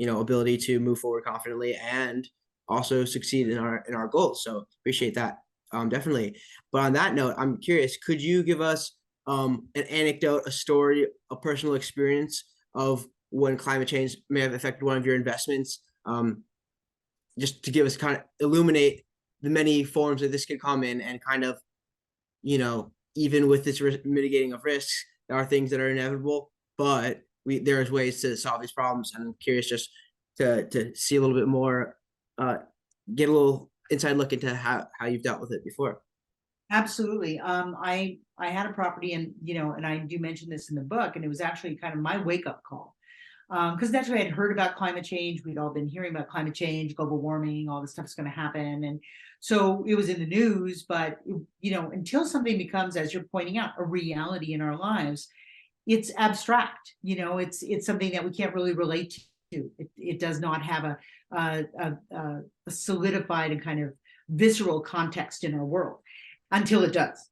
ability to move forward confidently and also succeed in our goals. So appreciate that, definitely. But on that note, I'm curious, could you give us an anecdote, a story, a personal experience of when climate change may have affected one of your investments, just to give us kind of illuminate the many forms that this could come in, and kind of, even with this mitigating of risks, there are things that are inevitable, but there's ways to solve these problems. And I'm curious just to see a little bit more, get a little inside look into how you've dealt with it before. Absolutely. I had a property, and and I do mention this in the book, and it was actually kind of my wake-up call. Because naturally I'd heard about climate change. We'd all been hearing about climate change, global warming, all this stuff's going to happen. And so it was in the news, but until something becomes, as you're pointing out, a reality in our lives, it's abstract. It's something that we can't really relate to. It does not have a solidified and kind of visceral context in our world until it does.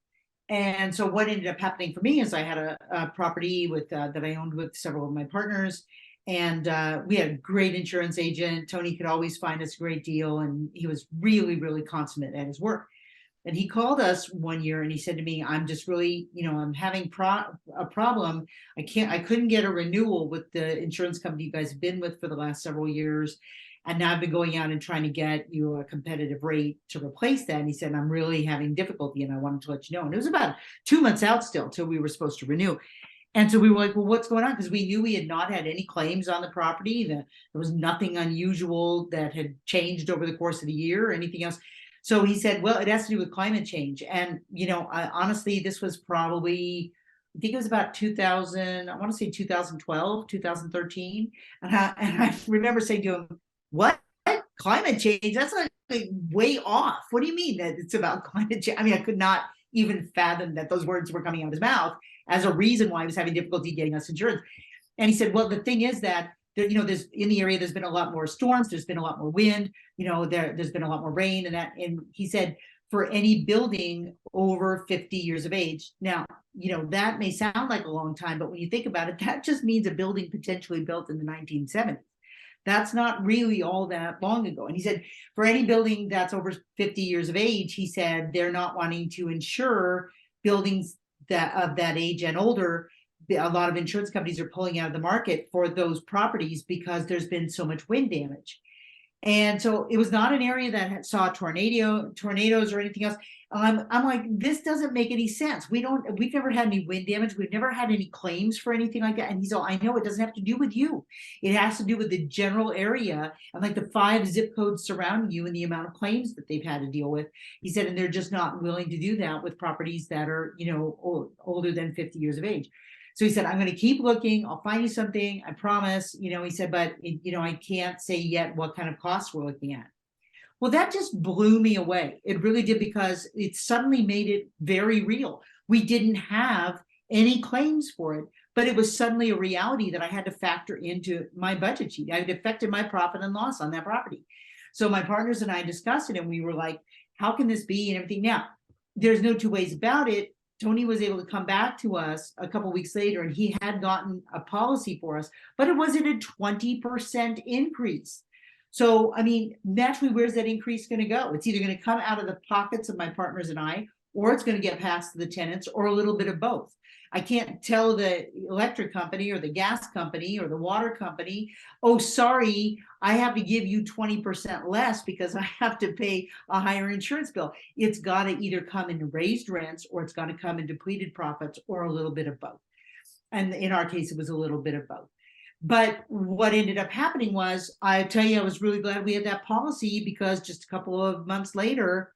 And so what ended up happening for me is I had a property with that I owned with several of my partners, and we had a great insurance agent. Tony could always find us a great deal, and he was really, really consummate at his work. And he called us one year and he said to me, I'm just really, I'm having a problem. I couldn't get a renewal with the insurance company you guys have been with for the last several years. And now I've been going out and trying to get you a competitive rate to replace that. And he said, I'm really having difficulty and I wanted to let you know. And it was about 2 months out still till we were supposed to renew. And so we were like, well, what's going on? Because we knew we had not had any claims on the property. That there was nothing unusual that had changed over the course of the year or anything else. So he said, well, it has to do with climate change. And, honestly, this was probably, I think it was about 2000, I want to say 2012, 2013. And I remember saying to him, what? Climate change? That's like way off. What do you mean that it's about climate change? I mean, I could not even fathom that those words were coming out of his mouth as a reason why he was having difficulty getting us insurance. And he said, well, the thing is that there's in the area, there's been a lot more storms, there's been a lot more wind, there's been a lot more rain and he said, for any building over 50 years of age. Now, that may sound like a long time, but when you think about it, that just means a building potentially built in the 1970s. That's not really all that long ago. And he said, for any building that's over 50 years of age, he said, they're not wanting to insure buildings that of that age and older. A lot of insurance companies are pulling out of the market for those properties because there's been so much wind damage. And so it was not an area that saw tornadoes or anything else. I'm like, this doesn't make any sense. We've never had any wind damage. We've never had any claims for anything like that. And he's all, I know it doesn't have to do with you. It has to do with the general area and like the 5 zip codes surrounding you and the amount of claims that they've had to deal with. He said, and they're just not willing to do that with properties that are, older than 50 years of age. So he said, I'm going to keep looking. I'll find you something. I promise. He said, but, I can't say yet what kind of costs we're looking at. Well, that just blew me away. It really did, because it suddenly made it very real. We didn't have any claims for it, but it was suddenly a reality that I had to factor into my budget sheet. It affected my profit and loss on that property. So my partners and I discussed it and we were like, how can this be and everything? Now, there's no two ways about it. Tony was able to come back to us a couple of weeks later and he had gotten a policy for us, but it wasn't a 20% increase. So, I mean, naturally, where's that increase going to go? It's either going to come out of the pockets of my partners and I, or it's going to get passed to the tenants, or a little bit of both. I can't tell the electric company or the gas company or the water company, oh, sorry, I have to give you 20% less because I have to pay a higher insurance bill. It's got to either come in raised rents, or it's got to come in depleted profits, or a little bit of both. And in our case, it was a little bit of both. But what ended up happening was, I tell you, I was really glad we had that policy, because just a couple of months later,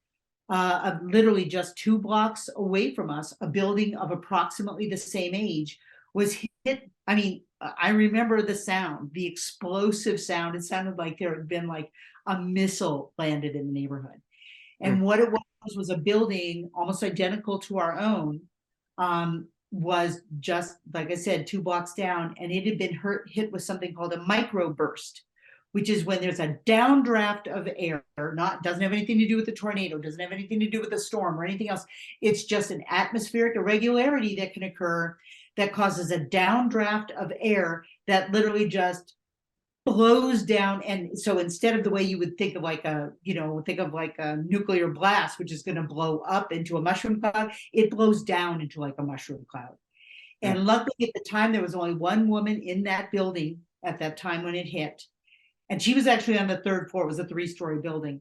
literally just 2 blocks away from us, a building of approximately the same age was hit. I mean, I remember the sound, the explosive sound. It sounded like there had been like a missile landed in the neighborhood. And what it was a building almost identical to our own, was just, like I said, 2 blocks down, and it had been hit with something called a microburst, which is when there's a downdraft of air, doesn't have anything to do with the tornado, doesn't have anything to do with the storm or anything else. It's just an atmospheric irregularity that can occur that causes a downdraft of air that literally just blows down. And so instead of the way you would think of like a nuclear blast, which is going to blow up into a mushroom cloud, it blows down into like a mushroom cloud. And luckily at the time, there was only one woman in that building at that time when it hit. And she was actually on the 3rd floor. It was a 3-story building.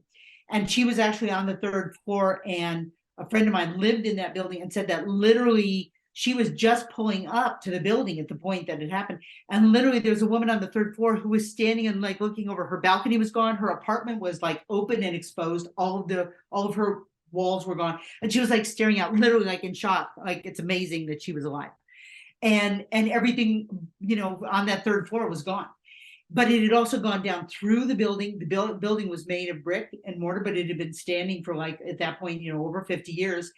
And she was actually on the 3rd floor. And a friend of mine lived in that building and said that literally she was just pulling up to the building at the point that it happened. And literally there was a woman on the 3rd floor who was standing and like looking over. Her balcony was gone. Her apartment was like open and exposed. All of her walls were gone. And she was like staring out, literally like in shock. Like, it's amazing that she was alive. And everything, on that 3rd floor was gone. But it had also gone down through the building. The building was made of brick and mortar, but it had been standing for like, at that point, over 50 years.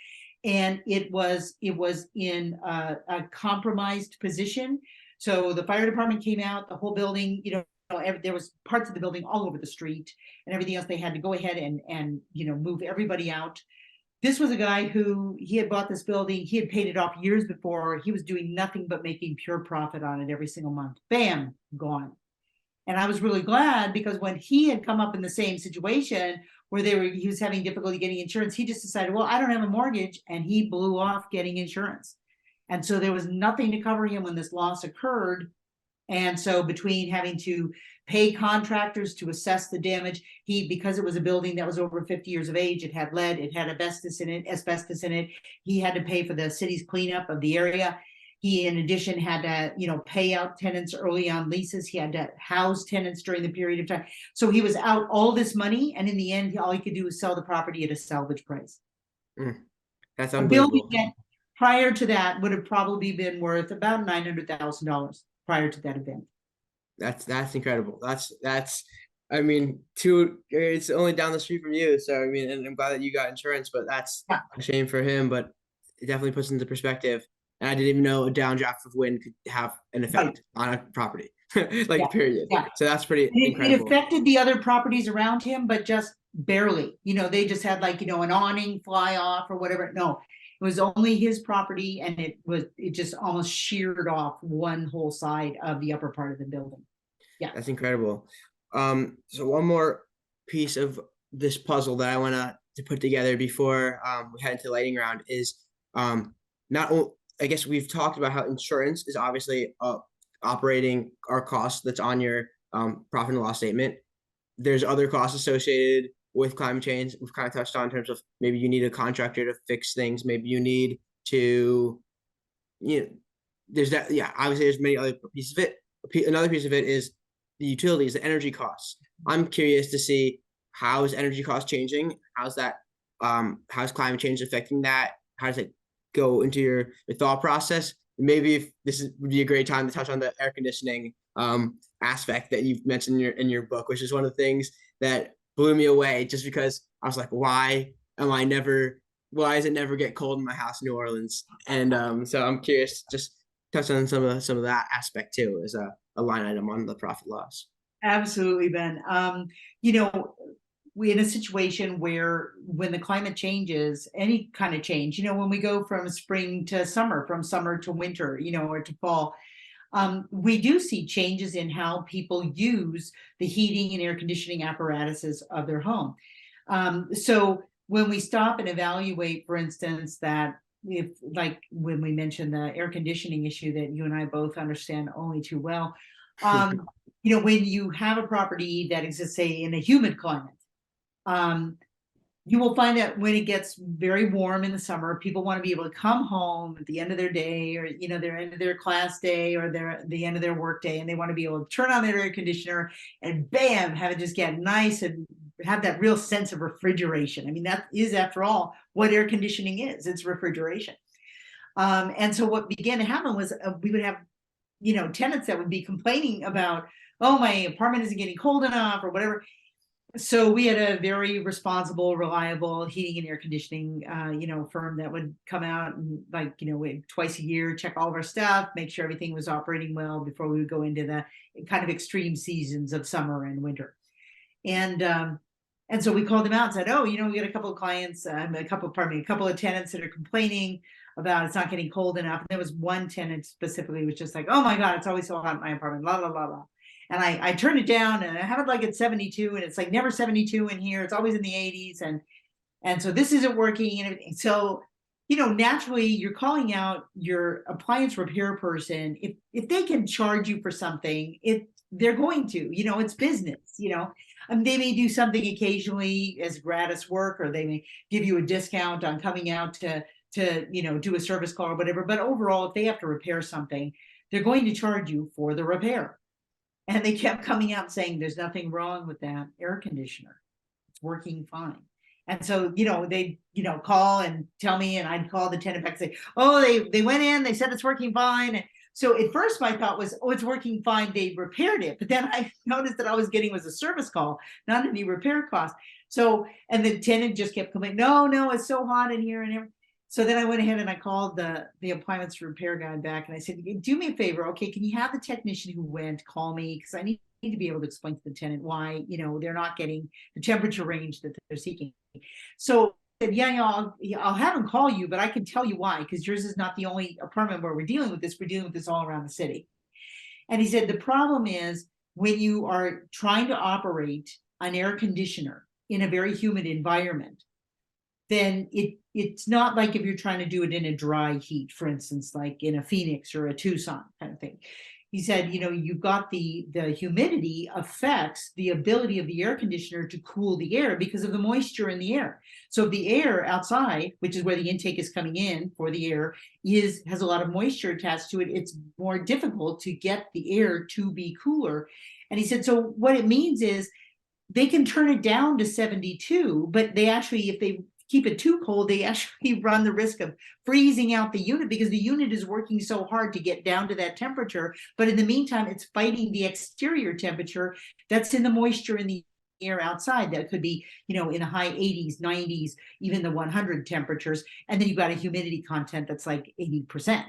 And it was in a compromised position. So the fire department came out, the whole building, there was parts of the building all over the street and everything else. They had to go ahead and move everybody out. this was a guy who he had bought this building. He had paid it off years before. He was doing nothing but making pure profit on it every single month. Bam, gone. And I was really glad because when he had come up in the same situation where he was having difficulty getting insurance, he just decided, well, I don't have a mortgage, and he blew off getting insurance. And so there was nothing to cover him when this loss occurred. And so between having to pay contractors to assess the damage, because it was a building that was over 50 years of age, it had lead, it had asbestos in it. He had to pay for the city's cleanup of the area. He, in addition, had to, pay out tenants early on leases. He had to house tenants during the period of time. So he was out all this money, and in the end, all he could do was sell the property at a salvage price. That's A unbelievable. building that prior to that would have probably been worth about $900,000 prior to that event. That's incredible. That's I mean, it's only down the street from you. So I mean, and I'm glad that you got insurance, but that's a shame for him. But it definitely puts into perspective. And I didn't even know a downdraft of wind could have an effect on a property, period. Yeah. So that's pretty incredible. It affected the other properties around him, but just barely. They just had an awning fly off or whatever. No, it was only his property, and it just almost sheared off one whole side of the upper part of the building. Yeah, that's incredible. So one more piece of this puzzle that I want to put together before we head into the lightning round is I guess we've talked about how insurance is obviously operating our cost that's on your profit and loss statement. There's other costs associated with climate change. We've kind of touched on in terms of maybe you need a contractor to fix things. Maybe you need to, there's that. Yeah, obviously there's many other pieces of it. Another piece of it is the utilities, the energy costs. I'm curious to see how is energy cost changing? How's climate change affecting that? How does it go into your thought process? Maybe if would be a great time to touch on the air conditioning aspect that you've mentioned in your book, which is one of the things that blew me away, just because I was like, why does it never get cold in my house in New Orleans? And so I'm curious, just touch on some of that aspect too, as a line item on the profit loss. Absolutely, Ben. We're in a situation where when the climate changes, any kind of change, when we go from spring to summer, from summer to winter, or to fall, we do see changes in how people use the heating and air conditioning apparatuses of their home. So when we stop and evaluate, for instance, that if, like when we mentioned the air conditioning issue that you and I both understand only too well, when you have a property that exists, say, in a humid climate, you will find that when it gets very warm in the summer, people want to be able to come home at the end of their day, or their end of their class day, or the end of their work day, and they want to be able to turn on their air conditioner and bam, have it just get nice and have that real sense of refrigeration. I mean, that is, after all, what air conditioning is. It's refrigeration. And so what began to happen was we would have tenants that would be complaining about, oh, my apartment isn't getting cold enough or whatever. So we had a very responsible, reliable heating and air conditioning, firm that would come out and twice a year, check all of our stuff, make sure everything was operating well before we would go into the kind of extreme seasons of summer and winter. And so we called them out and said, oh, we got a couple of clients, a couple of tenants that are complaining about it's not getting cold enough. And there was one tenant specifically was just like, oh my God, it's always so hot in my apartment, la, la, la, la. And I turned it down, and I have it at 72, and it's never 72 in here. It's always in the 80s. And so this isn't working and everything. So, naturally you're calling out your appliance repair person. If they can charge you for something, they're going to, it's business, they may do something occasionally as gratis work, or they may give you a discount on coming out to do a service call or whatever. But overall, if they have to repair something, they're going to charge you for the repair. And they kept coming out saying, there's nothing wrong with that air conditioner. It's working fine. And so, they, call and tell me, and I'd call the tenant back and say, oh, they went in, they said it's working fine. And so at first my thought was, oh, it's working fine, they repaired it. But then I noticed that I was getting was a service call, not any repair cost. So, and the tenant just kept complaining, no, it's so hot in here and everything. So then I went ahead and I called the appliance repair guy back, and I said, do me a favor. Okay, can you have the technician who went call me? Because I need to be able to explain to the tenant why, they're not getting the temperature range that they're seeking. So yeah, I'll have him call you, but I can tell you why, because yours is not the only apartment where we're dealing with this. We're dealing with this all around the city. And he said, the problem is when you are trying to operate an air conditioner in a very humid environment, then it's not like if you're trying to do it in a dry heat, for instance, like in a Phoenix or a Tucson kind of thing. He said, you've got the humidity affects the ability of the air conditioner to cool the air because of the moisture in the air. So if the air outside, which is where the intake is coming in for the air, has a lot of moisture attached to it, it's more difficult to get the air to be cooler. And he said, so what it means is they can turn it down to 72, but they actually, if they keep it too cold, they actually run the risk of freezing out the unit because the unit is working so hard to get down to that temperature. But in the meantime, it's fighting the exterior temperature that's in the moisture in the air outside. That could be, in the high 80s, 90s, even the 100 temperatures. And then you've got a humidity content that's like 80%.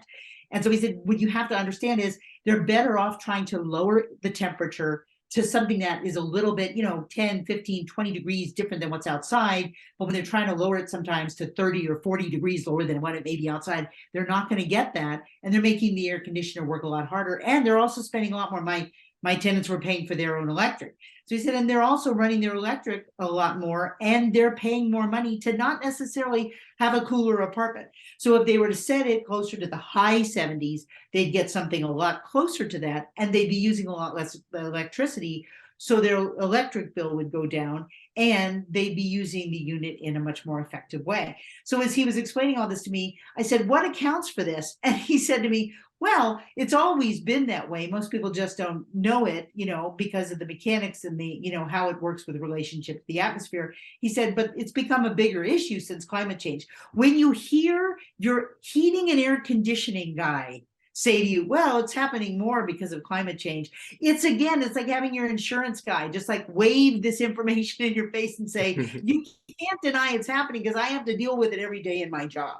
And so he said, what you have to understand is they're better off trying to lower the temperature to something that is a little bit, 10, 15, 20 degrees different than what's outside. But when they're trying to lower it sometimes to 30 or 40 degrees lower than what it may be outside, they're not going to get that. And they're making the air conditioner work a lot harder. And they're also spending a lot more. My tenants were paying for their own electric. So he said, and they're also running their electric a lot more, and they're paying more money to not necessarily have a cooler apartment. So if they were to set it closer to the high 70s, they'd get something a lot closer to that, and they'd be using a lot less electricity. So their electric bill would go down, and they'd be using the unit in a much more effective way. So as he was explaining all this to me, I said, what accounts for this? And he said to me, well, it's always been that way. Most people just don't know it, because of the mechanics and the, how it works with the relationship to the atmosphere. He said, but it's become a bigger issue since climate change. When you hear your heating and air conditioning guy say to you, well, it's happening more because of climate change. It's like having your insurance guy just like wave this information in your face and say, you can't deny it's happening because I have to deal with it every day in my job.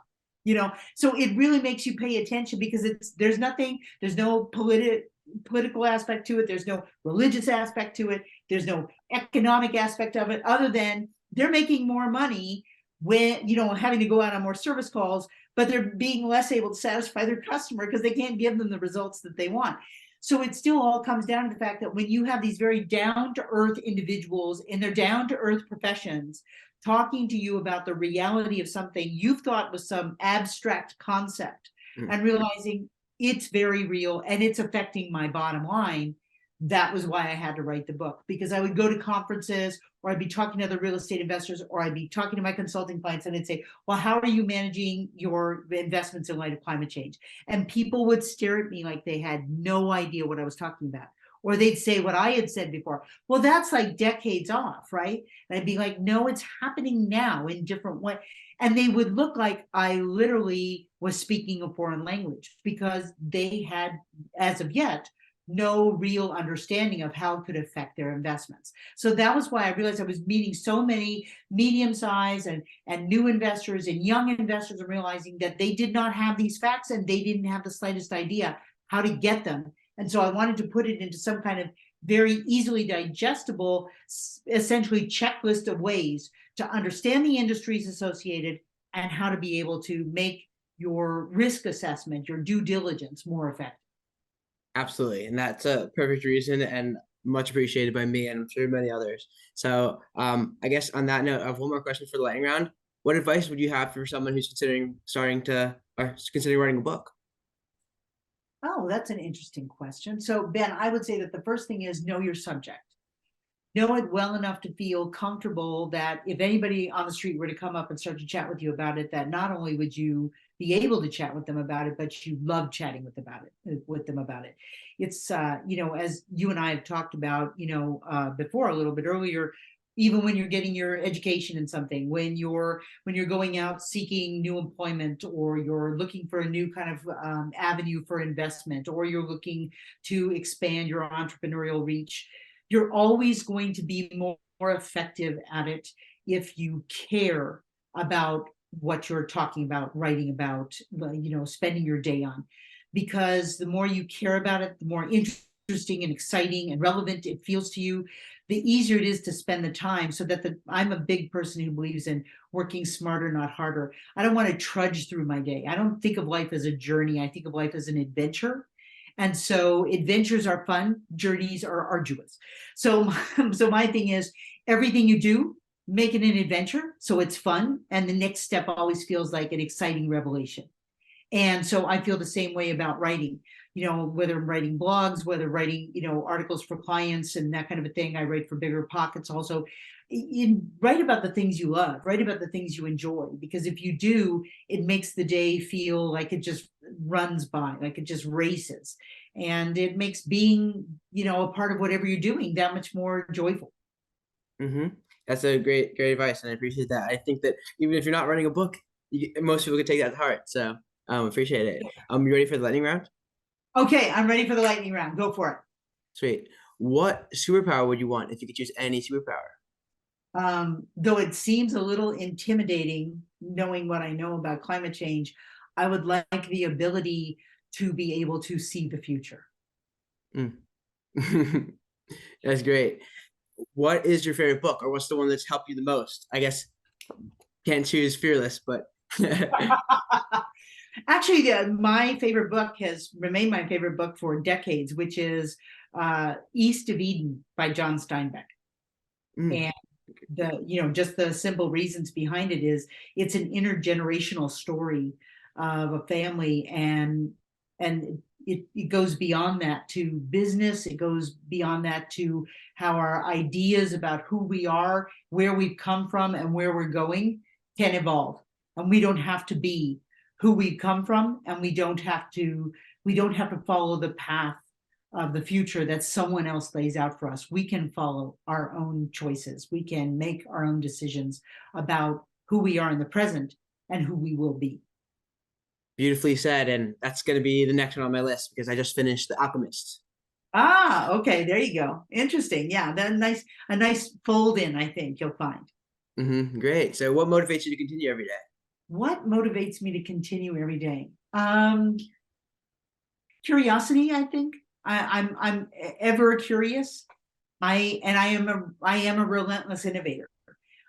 So it really makes you pay attention because there's no political aspect to it. There's no religious aspect to it. There's no economic aspect of it other than they're making more money when, having to go out on more service calls, but they're being less able to satisfy their customer because they can't give them the results that they want. So it still all comes down to the fact that when you have these very down-to-earth individuals in their down-to-earth professions talking to you about the reality of something you've thought was some abstract concept and realizing it's very real and it's affecting my bottom line, that was why I had to write the book. Because I would go to conferences or I'd be talking to other real estate investors or I'd be talking to my consulting clients and I'd say, well, how are you managing your investments in light of climate change? And people would stare at me like they had no idea what I was talking about. Or they'd say what I had said before. Well, that's like decades off, right? And I'd be like, no, it's happening now in different ways. And they would look like I literally was speaking a foreign language because they had, as of yet, no real understanding of how it could affect their investments. So that was why I realized I was meeting so many medium-sized and new investors and young investors and realizing that they did not have these facts and they didn't have the slightest idea how to get them. And so I wanted to put it into some kind of very easily digestible, essentially checklist of ways to understand the industries associated and how to be able to make your risk assessment, your due diligence more effective. Absolutely. And that's a perfect reason and much appreciated by me and I'm sure many others. So I guess on that note, I have one more question for the lightning round. What advice would you have for someone who's considering writing a book? Oh, that's an interesting question. So Ben, I would say that the first thing is know your subject. Know it well enough to feel comfortable that if anybody on the street were to come up and start to chat with you about it, that not only would you be able to chat with them about it, but you love chatting with them about it. It's, as you and I have talked about, before a little bit earlier, even when you're getting your education in something, when you're going out seeking new employment, or you're looking for a new kind of avenue for investment, or you're looking to expand your entrepreneurial reach, you're always going to be more effective at it if you care about what you're talking about, writing about, spending your day on. Because the more you care about it, the more interested interesting and exciting and relevant it feels to you, the easier it is to spend the time. So that I'm a big person who believes in working smarter, not harder. I don't want to trudge through my day. I don't think of life as a journey. I think of life as an adventure. And so adventures are fun, journeys are arduous. So, so my thing is, everything you do, make it an adventure so it's fun. And the next step always feels like an exciting revelation. And so I feel the same way about writing, whether I'm writing blogs, whether writing, articles for clients and that kind of a thing. I write for Bigger Pockets also. Write about the things you love, write about the things you enjoy, because if you do, it makes the day feel like it just runs by, like it just races. And it makes being, a part of whatever you're doing that much more joyful. Mm-hmm. That's a great advice, and I appreciate that. I think that even if you're not writing a book, most people can take that to heart. So appreciate it. You ready for the lightning round? Okay, I'm ready for the lightning round. Go for it. Sweet. What superpower would you want if you could choose any superpower? Though it seems a little intimidating, knowing what I know about climate change, I would like the ability to be able to see the future. That's great. What is your favorite book, or what's the one that's helped you the most? I guess can't choose Fearless, but actually, my favorite book has remained my favorite book for decades, which is East of Eden by John Steinbeck. And just the simple reasons behind it is it's an intergenerational story of a family, and it goes beyond that to business. It goes beyond that to how our ideas about who we are, where we've come from, and where we're going can evolve. And we don't have to be who we've come from, and we don't have to follow the path of the future that someone else lays out for us. We can follow our own choices. We can make our own decisions about who we are in the present and who we will be. Beautifully said. And that's going to be the next one on my list, because I just finished The Alchemist. Ah, okay. There you go. Interesting. Yeah. That's a nice fold in, I think you'll find. Mm-hmm. Great. So what motivates you to continue every day? What motivates me to continue every day? Curiosity, I think. I'm ever curious. I am a relentless innovator.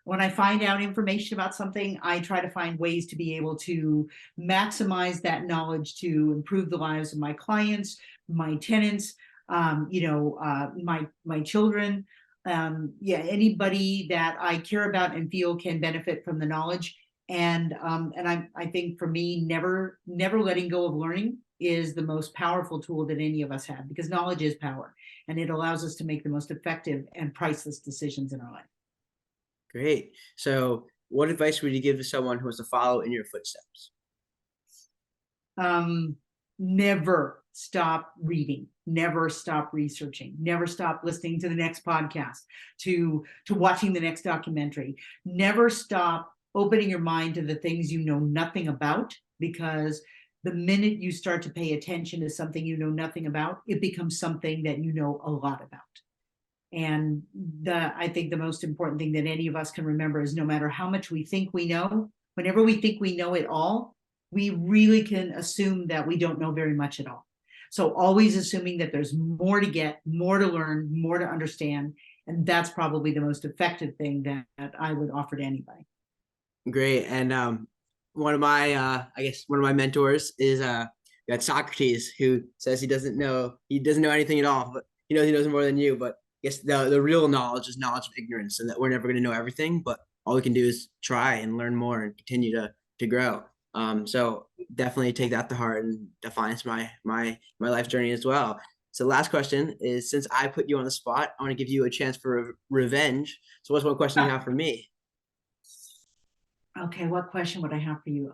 When I find out information about something, I try to find ways to be able to maximize that knowledge to improve the lives of my clients, my tenants, my children, anybody that I care about and feel can benefit from the knowledge. And I think for me, never letting go of learning is the most powerful tool that any of us have, because knowledge is power, and it allows us to make the most effective and priceless decisions in our life. Great. So what advice would you give to someone who wants to follow in your footsteps? Never stop reading, never stop researching, never stop listening to the next podcast, to watching the next documentary. Never stop opening your mind to the things you know nothing about, because the minute you start to pay attention to something you know nothing about, it becomes something that you know a lot about. And I think the most important thing that any of us can remember is, no matter how much we think we know, whenever we think we know it all, we really can assume that we don't know very much at all. So always assuming that there's more to get, more to learn, more to understand. And that's probably the most effective thing that I would offer to anybody. Great. And one of my mentors is got Socrates, who says he doesn't know anything at all, but he knows more than you. But I guess the real knowledge is knowledge of ignorance, and that we're never going to know everything, but all we can do is try and learn more and continue to grow. So definitely take that to heart, and defines my life journey as well. So last question is, since I put you on the spot, I want to give you a chance for revenge. So what's one question you have for me? Okay, what question would I have for you?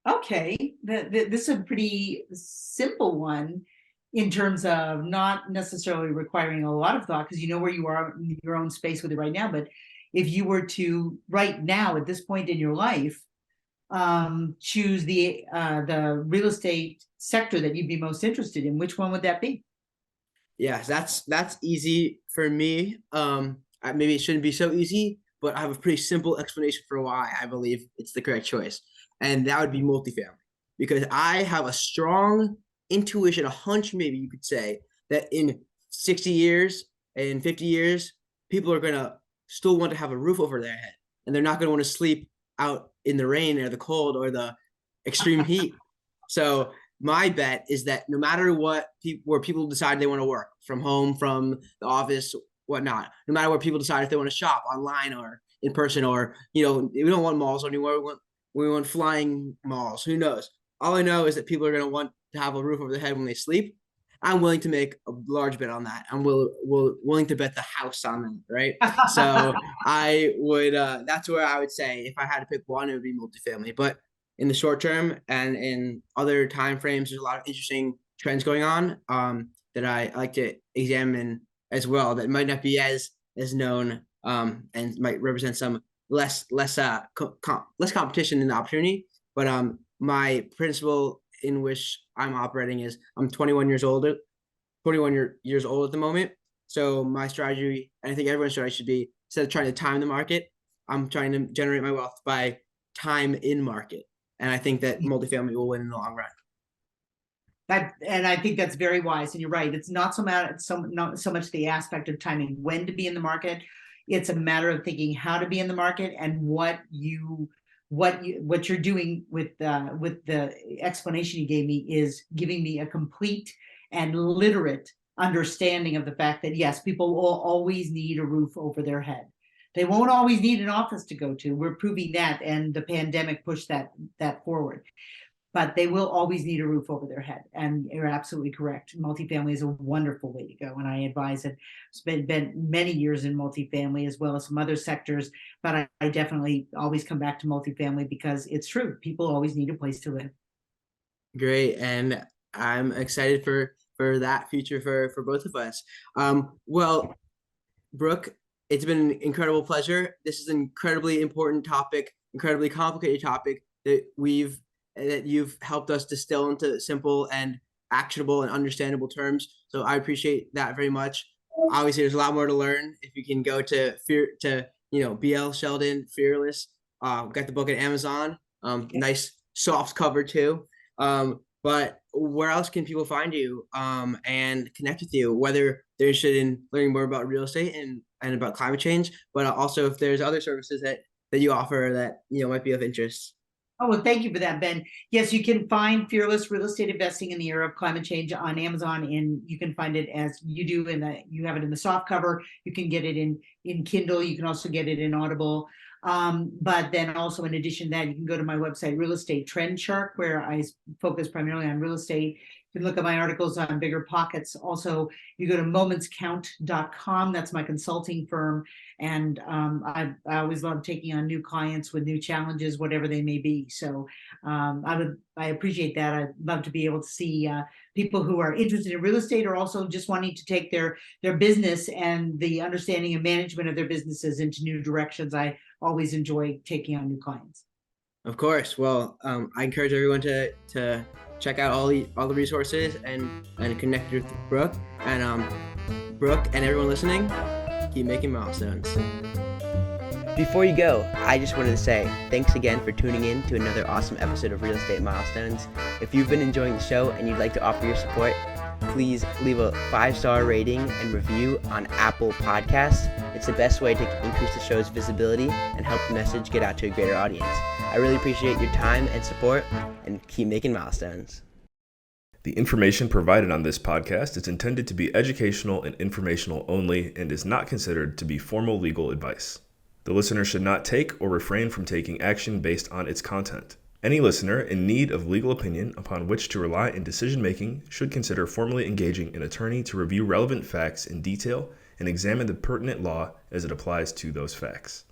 Okay, this is a pretty simple one in terms of not necessarily requiring a lot of thought, because you know where you are in your own space with it right now. But if you were to, right now at this point in your life, choose the real estate sector that you'd be most interested in, which one would that be? Yes, that's easy for me. Maybe it shouldn't be so easy, but I have a pretty simple explanation for why I believe it's the correct choice. And that would be multifamily, because I have a strong intuition, a hunch, maybe you could say, that in 60 years, in 50 years, people are going to still want to have a roof over their head, and they're not going to want to sleep out in the rain or the cold or the extreme heat. So my bet is that no matter what, where people decide they want to work, from home, from the office, whatnot, no matter where people decide if they want to shop online or in person, or, we don't want malls anymore. We want flying malls. Who knows? All I know is that people are going to want to have a roof over their head when they sleep. I'm willing to make a large bet on that. I'm willing to bet the house on that, right? So I would, that's where I would say if I had to pick one, it would be multifamily. But in the short term and in other time frames, there's a lot of interesting trends going on that I like to examine as well, that might not be as known and might represent some less competition in the opportunity. But my principle in which I'm operating is I'm 21 years old at the moment. So my strategy, and I think everyone's strategy, should be, instead of trying to time the market, I'm trying to generate my wealth by time in market. And I think that multifamily will win in the long run. And I think that's very wise. And you're right. It's not not so much the aspect of timing when to be in the market. It's a matter of thinking how to be in the market, and what you're doing with the explanation you gave me is giving me a complete and literate understanding of the fact that, yes, people will always need a roof over their head. They won't always need an office to go to. We're proving that, and the pandemic pushed that forward. But they will always need a roof over their head. And you're absolutely correct. Multifamily is a wonderful way to go. And I advise it. It's been many years in multifamily as well as some other sectors. But I definitely always come back to multifamily because it's true. People always need a place to live. Great. And I'm excited for that future for both of us. Well, Brooke, it's been an incredible pleasure. This is an incredibly important topic, incredibly complicated topic that you've helped us distill into simple and actionable and understandable terms. So I appreciate that very much. Obviously, there's a lot more to learn. If you can go to BL Sheldon Fearless, got the book at Amazon. Nice soft cover too. But where else can people find you and connect with you, whether they're interested in learning more about real estate and about climate change, but also if there's other services that you offer that might be of interest? Oh, well, thank you for that, Ben. Yes, you can find Fearless Real Estate Investing in the Era of Climate Change on Amazon, and you can find it as you do you have it in the soft cover. You can get it in Kindle. You can also get it in Audible. But then also, in addition to that, you can go to my website, Real Estate Trend Chart, where I focus primarily on real estate. You can look at my articles on Bigger Pockets. Also, you go to momentscount.com. That's my consulting firm. And I always love taking on new clients with new challenges, whatever they may be. So I appreciate that. I'd love to be able to see people who are interested in real estate, or also just wanting to take their business and the understanding and management of their businesses into new directions. I always enjoy taking on new clients. Of course. Well, I encourage everyone to check out all the resources and connect with Brooke. And Brooke and everyone listening, keep making milestones. Before you go, I just wanted to say thanks again for tuning in to another awesome episode of Real Estate Milestones. If you've been enjoying the show and you'd like to offer your support, please leave a 5-star rating and review on Apple Podcasts. It's the best way to increase the show's visibility and help the message get out to a greater audience. I really appreciate your time and support, and keep making milestones. The information provided on this podcast is intended to be educational and informational only, and is not considered to be formal legal advice. The listener should not take or refrain from taking action based on its content. Any listener in need of legal opinion upon which to rely in decision-making should consider formally engaging an attorney to review relevant facts in detail and examine the pertinent law as it applies to those facts.